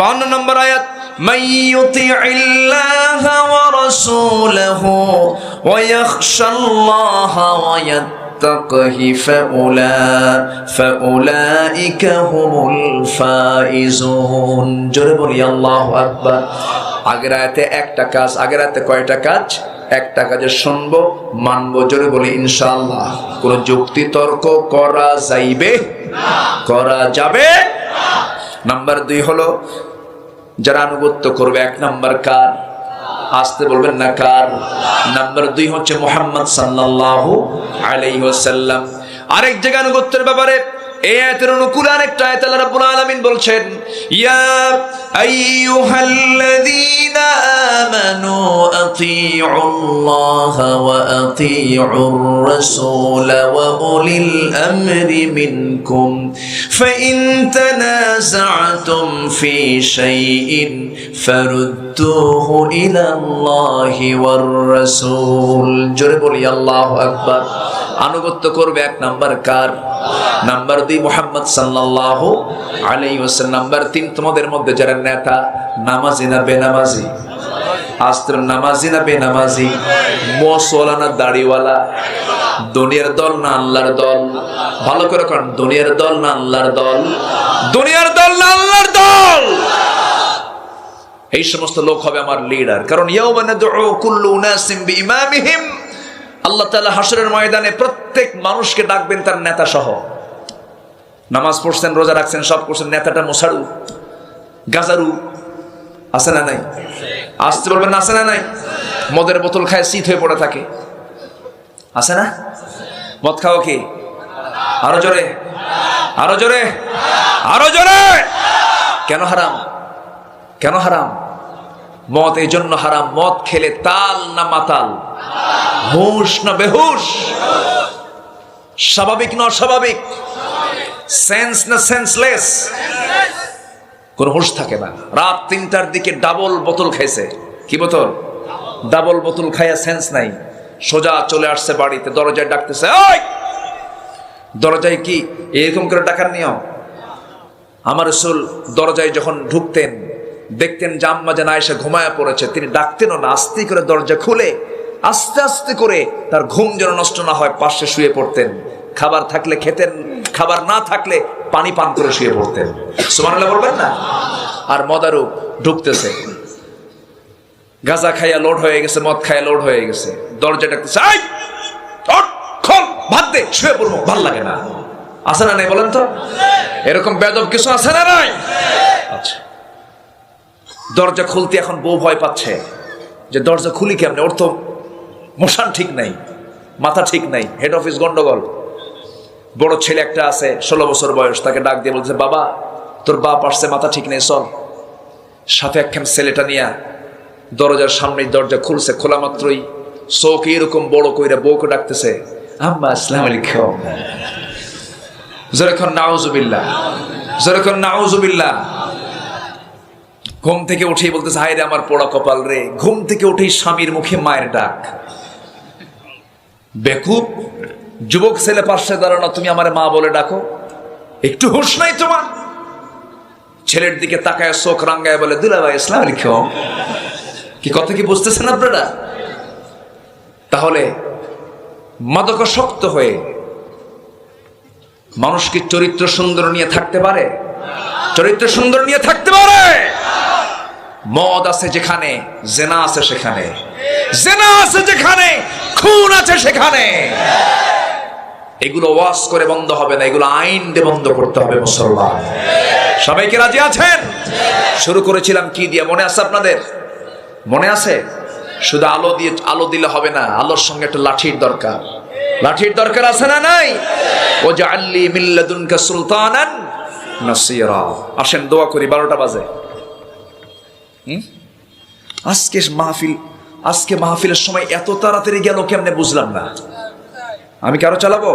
52 নম্বর আয়াত, من يطع الله ورسوله ويخشى الله ويتقه فأولئك هم الفائزون। জোরে বলি আল্লাহু আকবার। আগের আয়াতে একটা কাজ, আগের আয়াতে কয়টা কাজ? একটা কাজে শুনবো, মানবো। জোরে বলি ইনশাআল্লাহ। কোন যুক্তি তর্ক করা যাইবে না, করা যাবে না। নাম্বার 2 হলো যারা আনুগত্য করবে। 1 নাম্বার কার? আসতে বলবেন না কার? নাম্বার 2 হচ্ছে মুহাম্মদ সাল্লাল্লাহু আলাইহি ওয়াসাল্লাম। আরেক জায়গায় আনুগত্যের ব্যাপারে এই আয়াতের অনুকূল আরেকটা আয়াত আল্লাহ রাব্বুল আলামিন বলছেন, ইয়া আইয়ুহাল্লাযীনা আমানু আতিউল্লাহা ওয়া আতিউর রাসূলা ওয়া উলিল আমরি মিনকুম ফাইন তানাযা'তুম ফি শাইইন ফারুদ্দুহু ইলাল্লাহি ওয়ার রাসূল। জোরে বলি আল্লাহু আকবার। আনুগত্য করবে এক নাম্বার কার? নাম্বার 2 মুহাম্মদ সাল্লাল্লাহু আলাইহি ওয়াসাল্লাম। নাম্বার 3 তোমাদের মধ্যে যারা নেতা, নামাজি না বেনামাজি? আস্ত্র নামাজি না বেনামাজি? মোসওয়ালা না দাড়িওয়ালা? দুনিয়ার দল না আল্লাহর দল? ভালো করে কোন, দুনিয়ার দল না আল্লাহর দল? দুনিয়ার দল না আল্লাহর দল? এই সমস্ত লোক হবে আমার লিডার। কারণ ইয়াউমা নাদউ কুল্লু উনাসিম বিইমামিহিম, আল্লাহ তাআলা হাসরের ময়দানে প্রত্যেক মানুষকে ডাকবেন তার নেতা সহ। নামাজ পড়ছেন, রোজা রাখছেন, সব করছেন, নেতাটা মোসাড়ু গাজারু আছে না নাই? আসতে বলবেন আছে না নাই? মদের বোতল খায় শীত হয়ে পড়ে থাকে, আছে না? মদ খাও কি? আরো জোরে, আরো জোরে, আরো জোরে। কেন হারাম? কেন হারাম? মদ এই জন্য হারাম, মদ খেলে তাল না মাতাল, হুশ না বেহুশ, স্বাভাবিক না অস্বাভাবিক, সেন্স না সেন্সলেস, কোন হুশ থাকে না। রাত 3টার দিকে ডাবল বোতল খাইছে। কি বোতল? ডাবল বোতল খাইয়া সেন্স নাই, সোজা চলে আসছে বাড়িতে, দরজায় ডাকতেছে, ওই দরজায় কি এরকম করে ডাকার নিয়ম? আমার রাসূল দরজায় যখন ঢুকতেন দেখতেন যে আম্মা জান আয়েশা ঘুমায়া পড়েছে, তিনি ডাকতেনও না, আস্তে করে দরজা খুলে আস্তে আস্তে করে তার ঘুম যেন নষ্ট না হয় পাশে শুয়ে পড়তেন। খাবার থাকলে খেতেন, খাবার না থাকলে পানি পান করে শুয়ে পড়তেন। সুবহানাল্লাহ বলবেন না? আর মদারু ঢুকতেছে, গাঁজা খাইয়া লোড হয়ে গেছে, মদ খাইয়া লোড হয়ে গেছে, দরজা ডাকতেছে, আই ওঠ, খোল, ভাত দে, শুয়ে পড়বো, ভাল লাগে না। আছে না নাই বলেন তো? এরকম বেয়াদব কিছু আছে না নাই? আচ্ছা, দরজা খুলতে এখন বউ ভয় পাচ্ছে যে দরজা খুলি কেমনে, ওর তো মোশান ঠিক নাই, মাথা ঠিক নাই, হেড অফিস গন্ডগোল। বড় ছেলে একটা আছে 16 বছর বয়স, তাকে ডাক দিয়ে বলছে, বাবা তোর বাপ আসছে, মাথা ঠিক নেই, চল। সাথে একখান ছেলেটা নিয়ে দরজার সামনে দরজা খুলছে, খোলা মাত্রই চোখ এরকম বড় কইরা বউকে ডাকতেছে, আম্মা আসসালামু আলাইকুম। যখন নাউজুবিল্লাহ, যখন নাউজুবিল্লাহ। ঘুম থেকে উঠেই বলতেছে, হায় রে আমার পোড়া কপাল রে। ঘুম থেকে উঠেই স্বামীর মুখে মায়ের ডাক। বেকুব যুবক ছেলে পাশে দাঁড়ানো, তুমি আমার মা বলে ডাকো, একটু হুঁশ নাই তোমার? ছেলের দিকে তাকায় চোখ রাঙ্গায় বলে, দুলাভাই আসসালামু আলাইকুম। কি কথা কি বুঝতেছেন আপনারা? তাহলে মাদকাসক্ত হয়ে মানুষ কি চরিত্র সুন্দর নিয়ে থাকতে পারে? চরিত্র সুন্দর নিয়ে থাকতে পারে? মদ আছে যেখানে, জেনা আছে সেখানে, জেনা আছে যেখানে, খুন আছে সেখানে। এগুলো ওয়াজ করে বন্ধ হবে না, এগুলো আইন দিয়ে বন্ধ করতে হবে। মুসলমান সবাইকে রাজি আছেন? শুরু করেছিলাম কি দিয়ে, মনে আছে আপনাদের? মনে আছে? শুধু আলো দিয়ে, আলো দিলে হবে না, আলোর সঙ্গে একটা লাঠির দরকার। লাঠির দরকার আছে না নাই? ওয়াজআললি মিন লাদুনকা সুলতানান নাসীরা। আসেন দোয়া করি, 12টা বাজে। আজকে মাহফিলের সময় এত তাড়াতাড়ি গেল কেমনে বুঝলাম না। আমি কারো চালাবো?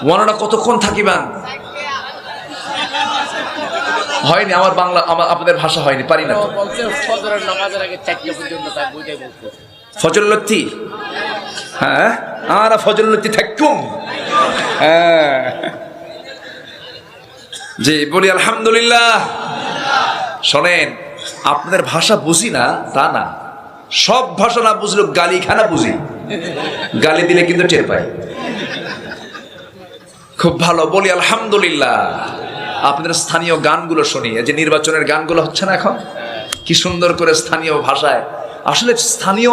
ওয়ানাটা কতক্ষণ থাকিবেন? হয়নি আমার বাংলা, আমার আপনাদের ভাষা হয়নি, পারি না। ফজর লত্তি, হ্যাঁ আর ফজর লত্তি থাকুম। হ্যাঁ জি, বলি আলহামদুলিল্লাহ। শোনেন, আপনাদের ভাষা বুঝি না তা না, সব ভাষা না বুঝলেও গালি খানা বুঝি। গালি দিলে কিন্তু টের পাই। খুব ভালো, বলি আলহামদুলিল্লাহ। আপনাদের স্থানীয় গানগুলো শুনি, এই যে নির্বাচনের গানগুলো হচ্ছে না এখন, কি সুন্দর করে স্থানীয় ভাষায়। আসলে স্থানীয়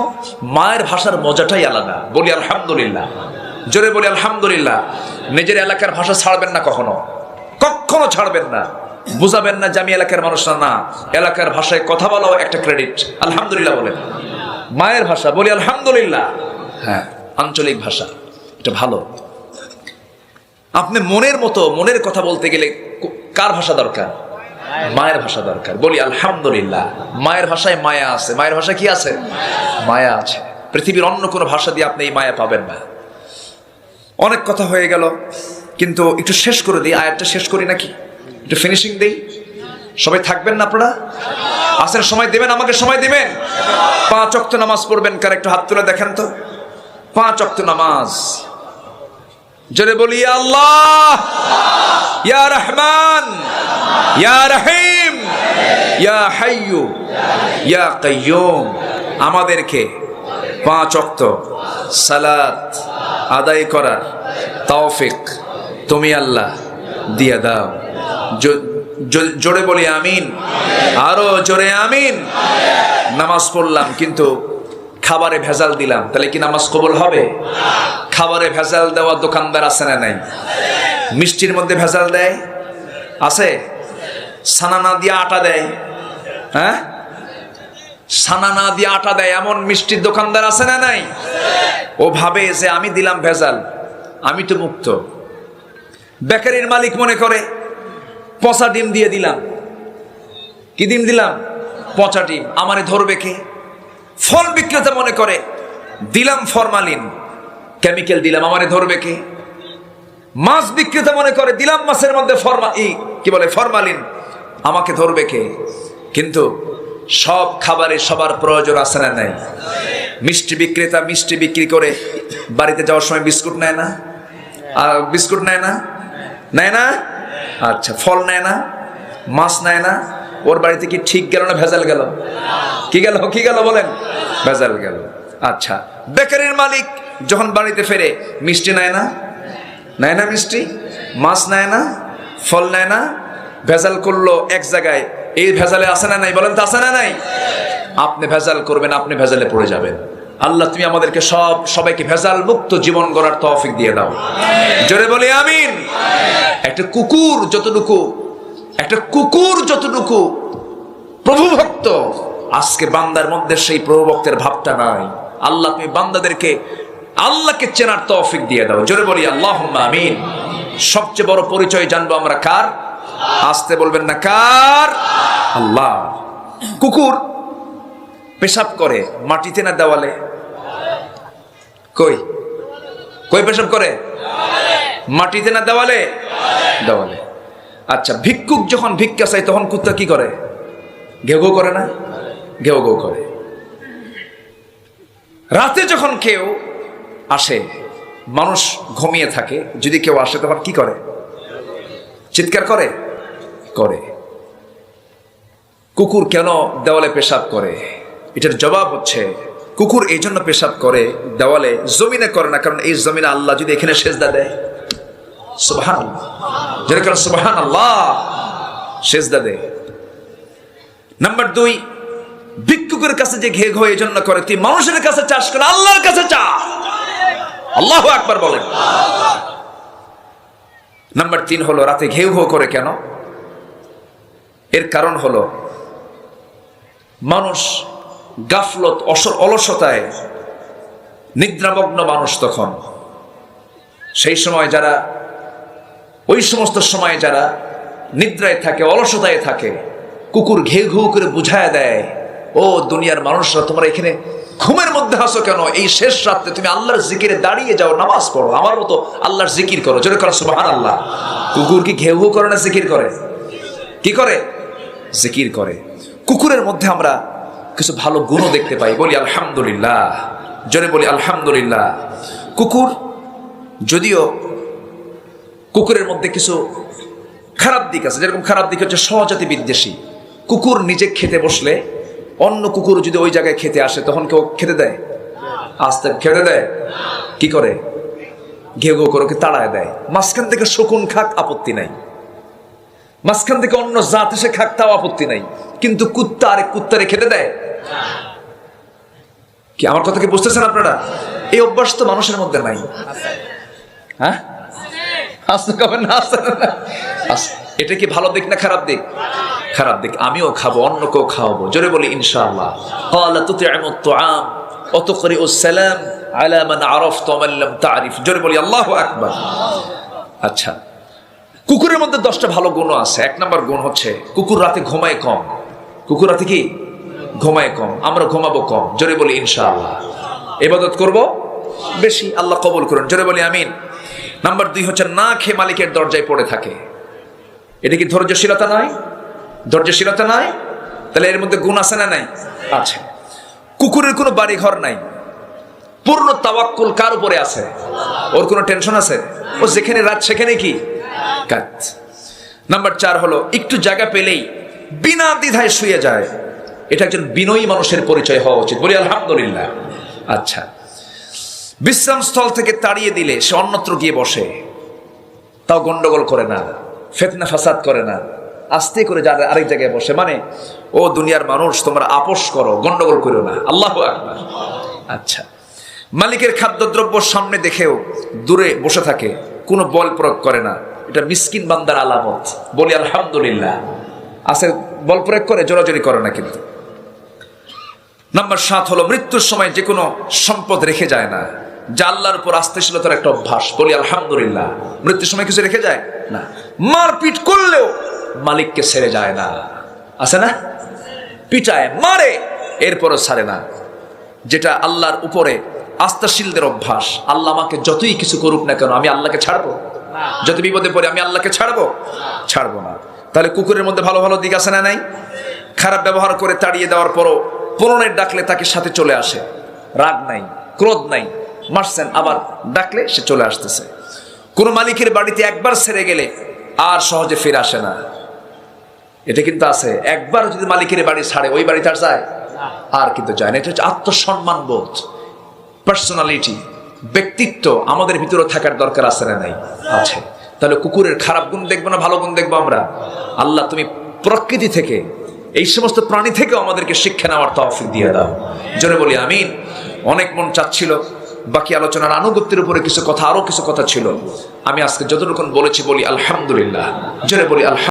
মায়ের ভাষার মজাটাই আলাদা। বলি আলহামদুলিল্লাহ, জোরে বলি আলহামদুলিল্লাহ। নিজের এলাকার ভাষা ছাড়বেন না, কখনো কখনো ছাড়বেন না। বুঝাবেন না যে আমি এলাকার মানুষ না, এলাকার ভাষায় কথা বলো একটা ক্রেডিট। আলহামদুলিল্লাহ বলেন, মায়ের ভাষা বলি আলহামদুলিল্লাহ, হ্যাঁ আঞ্চলিক ভাষা, এটা ভালো। আপনি মনের মতো মনের কথা বলতে গেলে কার ভাষা দরকার? মায়ের ভাষা দরকার। বলি আলহামদুলিল্লাহ। মায়ের ভাষায় মায়া আছে। মায়ের ভাষায় কি আছে? মায়া আছে। পৃথিবীর অন্য কোনো ভাষা দিয়ে আপনি এই মায়া পাবেন না। অনেক কথা হয়ে গেল, কিন্তু একটু শেষ করে দিই, আয়াতটা শেষ করি নাকি, একটু ফিনিশিং দেই। সবাই থাকবেন না আপনারা? আসেন, সময় দেবেন, আমাকে সময় দিবেন। 5 ওয়াক্ত নামাজ পড়বেন কার? একটু হাত তুলে দেখেন তো। 5 ওয়াক্ত নামাজ। জোরে বলি আল্লাহ, ইয়া রহমান, ইয়া রহিম, ইয়া হাইয়ু, ইয়া কাইয়ুম। আমাদেরকে 5 ওয়াক্ত সালাত আদায় করার তৌফিক তুমি আল্লাহ দিয়ে দাও। জোরে বলি আমিন, আরো জোরে আমিন। নামাজ পড়লাম কিন্তু খাবারে ভেজাল দিলাম, তাহলে কি নামাজ কবুল হবে? খাবারে ভেজাল দেওয়া দোকানদার আছে না নাই? মিষ্টির মধ্যে ভেজাল দেয়, আছে? সানা না দিয়ে আটা দেয়, হ্যাঁ সানা না দিয়ে আটা দেয়, এমন মিষ্টির দোকানদার আছে না নাই? ও ভাবে যে আমি দিলাম ভেজাল, আমি তো মুক্ত। বেকারির মালিক মনে করে পচা ডিম দিয়ে দিলাম। কি ডিম দিলাম? পচা ডিম, আমারে ধরবে কে? ফল বিক্রেতা মনে করে দিলাম ফরমালিন, কেমিক্যাল দিলাম, আমারে ধরবে কে? মাছ বিক্রেতা মনে করে দিলাম মাছের মধ্যে ফরমালিন, আমাকে ধরবে কে? কিন্তু সব খাবারে সবার প্রয়োজন আছে না নাই? মিষ্টি বিক্রেতা মিষ্টি বিক্রি করে বাড়িতে যাওয়ার সময় বিস্কুট নেয় না? বিস্কুট নেয় না? নেয় না? আচ্ছা, ফল নেয় না? মাছ নেয় না? ওর বাড়িতে কি ঠিক গেল না ভেজাল গেল? কি গেল? কি গেল বলেন? ভেজাল গেল। আচ্ছা, বেকারির মালিক যখন বাড়িতে ফেরে মিষ্টি নেয় না? নেয় না মিষ্টি? মাছ নেয় না? ফল নেয় না? ভেজাল করলো এক জায়গায়, এই ভেজালে আসে না নাই? বলেন তো আসে না নাই? আপনি ভেজাল করবেন, আপনি ভেজালে পড়ে যাবেন। আল্লাহ তুমি আমাদেরকে সবাইকে ভেজাল মুক্ত জীবন গড়ার তৌফিক দিয়ে দাও। জোরে বলি আমিন। একটা কুকুর যতটুকু প্রভু ভক্ত, আজকে বান্দার মধ্যে সেই প্রভু ভক্তের ভাবটা নাই। আল্লাহ তুমি বান্দাদেরকে আল্লাহকে চেনার তৌফিক দিয়ে দাও। জোরে বলি আল্লাহুম্মা আমিন। সবচেয়ে বড় পরিচয় জানবো আমরা কার? আসতে বলবেন না, কার? আল্লাহ। কুকুর পেশাব করে মাটিতে না দেওয়ালে? কই পেশাব করে? মাটিতে না দেওয়ালে? দেওয়ালে। আচ্ছা, ভিক্ষুক যখন ভিক্ষা চায় তখন কুত্তা কি করে? ঘেউ ঘেউ করে না? ঘেউ ঘেউ করে। রাতে যখন কেউ আসে, মানুষ ঘুমিয়ে থাকে, যদি কেউ আসে তখন কি করে? চিৎকার করে? করে। কুকুর কেন দেওয়ালে পেশাব করে? এটার জবাব হচ্ছে, কুকুর এই জন্য পেশাব করে দেওয়ালে, জমিনে করে না, কারণ এই জমিনে আল্লাহ যদি এখানে সেজদা দেয়, সুবহানাল্লাহ, যেরকম সুবহানাল্লাহ সেজদা দেয়। নাম্বার 2, ভিক্ষুকের কাছে যে ঘে ঘো এই জন্য করে, তুই মানুষের কাছে চাষ করে, আল্লাহর কাছে চা। আল্লাহু আকবার বলেন। নাম্বার 3 হলো, রাতে ঘেউ ঘো করে কেন? এর কারণ হলো মানুষ গাফলত, অলসতায় নিদ্রামগ্ন মানুষ, তখন সেই সময় যারা, ওই সমস্ত সময় যারা নিদ্রায় থাকে, অলসতায় থাকে, কুকুর ঘেউ ঘেউ করে বুঝায় দেয়, ও দুনিয়ার মানুষরা, তোমরা এখানে ঘুমের মধ্যে আসো কেন? এই শেষ রাতে তুমি আল্লাহর জিকিরে দাঁড়িয়ে যাও, নামাজ পড়ো, আমার মতো আল্লাহর জিকির করো। জোরে করো সুবহানাল্লাহ। কুকুর কি ঘেউ ঘেউ করে না জিকির করে? কি করে? জিকির করে। কুকুরের মধ্যে আমরা কিছু ভালো গুণও দেখতে পাই। বলি আলহামদুলিল্লাহ, জোরে বলি আলহামদুলিল্লাহ। কুকুর, যদিও কুকুরের মধ্যে কিছু খারাপ দিক আছে, যেরকম খারাপ দিক হচ্ছে সহজাতি বিদ্বেষী। কুকুর নিজে খেতে বসলে অন্য কুকুর যদি ওই জায়গায় খেতে আসে, তখন কেউ খেতে দেয়? আস্তে খেতে দেয়? কি করে? ঘেউ ঘেউ করে ওকে তাড়ায় দেয়। মাঝখান থেকে শকুন খাক, আপত্তি নাই। মাঝখান থেকে অন্য জাত এসে খাক, তাও আপত্তি নাই। কিন্তু কুত্তা আরেক কুত্তারে খেতে দেয়? কি আমার কথা কি বুঝতেছেন আপনারা? এই অভ্যাস তো মানুষের মধ্যে নাই। হ্যাঁ, এটা কি ভালো দিক না খারাপ দিক? খারাপ দিক। আমিও খাবো, অন্যকেও খাওয়াবো। জোরে বলি ইনশাআল্লাহ। ক্বালা তুতি'মুত তুআম ওয়া তুকরিউস সালাম আলা মান আরাফতা ওয়া মান লাম তা'রিফ। জোরে বলি আল্লাহু আকবার। আচ্ছা, কুকুরের মধ্যে 10টা ভালো গুণ আছে। 1 নাম্বার গুণ হচ্ছে কুকুর রাতে ঘুমায় কম। কুকুর রাতে কি ঘুমায় কম, আমরা ঘুমাবো কম। জোরে বলি ইনশাআল্লাহ। ইবাদত করব বেশি, আল্লাহ কবুল করুন। জোরে বলি আমিন। নাম্বার 2 হচ্ছে না খেয়ে মালিকের দরজায় পড়ে থাকে। এটা কি ধৈর্যশীলতা নয়? ধৈর্যশীলতা নয়? তাহলে এর মধ্যে গুণ আছে না নাই? আছে। কুকুরের কোনো বাড়ি ঘর নাই, পূর্ণ তাওয়াক্কুল কার উপরে আছে? ওর কোনো টেনশন আছে? ও যেখানে রাত সেখানে কি কাজ। নাম্বার 4 হলো একটু জায়গা পেলেই বিনা দ্বিধায় শুয়ে যায়। এটা একজন বিনয়ী মানুষের পরিচয় হওয়া উচিত। বলি আলহামদুলিল্লাহ। আচ্ছা, বিশ্রাম স্থল থেকে তাড়িয়ে দিলে সে অন্যত্র গিয়ে বসে, তাও গন্ডগোল করে না, ফিতনা ফাসাদ করে না, আস্তে করে যারা আরেক জায়গায় বসে। মানে ও দুনিয়ার মানুষ, তোমরা আপোষ করো, গন্ডগোল করো না। আল্লাহু আকবার। আচ্ছা, মালিকের খাদ্যদ্রব্য সামনে দেখেও দূরে বসে থাকে, কোনো বল প্রয়োগ করে না। এটা মিসকিন বান্দার আলামত। বলি আলহামদুলিল্লাহ। আছে বল প্রয়োগ করে, জোরাজোরি করে না কিন্তু। নাম্বার 7 হলো মৃত্যুর সময় যে কোনো সম্পদ রেখে যায় না, যা আল্লাহর উপর আস্থাশীলতার একটা অভ্যাস। বলি আলহামদুলিল্লাহ। মৃত্যুর সময় কিছু রেখে যায় না। মারপিট করলেও মালিককে ছেড়ে যায় না। আছে না? পিটায় মারে, এরপরও ছাড়ে না। যেটা আল্লাহর উপরে আস্থাশীলদের অভ্যাস। আল্লাহ আমাকে যতই কিছু করুক না কেন, আমি আল্লাহকে ছাড়বো? যত বিপদে পড়ে আমি আল্লাহকে ছাড়বো না। তাহলে কুকুরের মধ্যে ভালো ভালো দিক আছে না নাই? খারাপ ব্যবহার করে তাড়িয়ে দেওয়ার পরও পুনরায় ডাকলে তাকে সাথে চলে আসে, রাগ নাই, ক্রোধ নাই। মারছেন, আবার ডাকলে সে চলে আসতেছে। কোন মালিকের বাড়িতে একবার ছেড়ে গেলে আর সহজে ফিরে আসে না। এটা কিন্তু আছে। একবার যদি মালিকের বাড়ি ছাড়ে, ওই বাড়িতে আর যায়? আর কিন্তু যায় না। এটা হচ্ছে আত্মসম্মান বোধ, পার্সোনালিটি, ব্যক্তিত্ব আমাদের ভিতরে থাকার দরকার আছে না নাই? আছে। তাহলে কুকুরের খারাপ গুণ দেখবো না ভালো গুণ দেখবো আমরা? আল্লাহ তুমি প্রকৃতি থেকে, এই সমস্ত প্রাণী থেকেও আমাদেরকে শিক্ষা নেওয়ার তৌফিক দিয়ে দাও। জোরে বলি আমিন। অনেক মন চাচ্ছিল বাকি আলোচনার আনুগত্যের উপরে আরো কিছু কথা ছিল। আমি আজকে যতটুকু বলেছি বলি আলহামদুলিল্লাহ। জোরে বলি আলহামদুলিল্লাহ।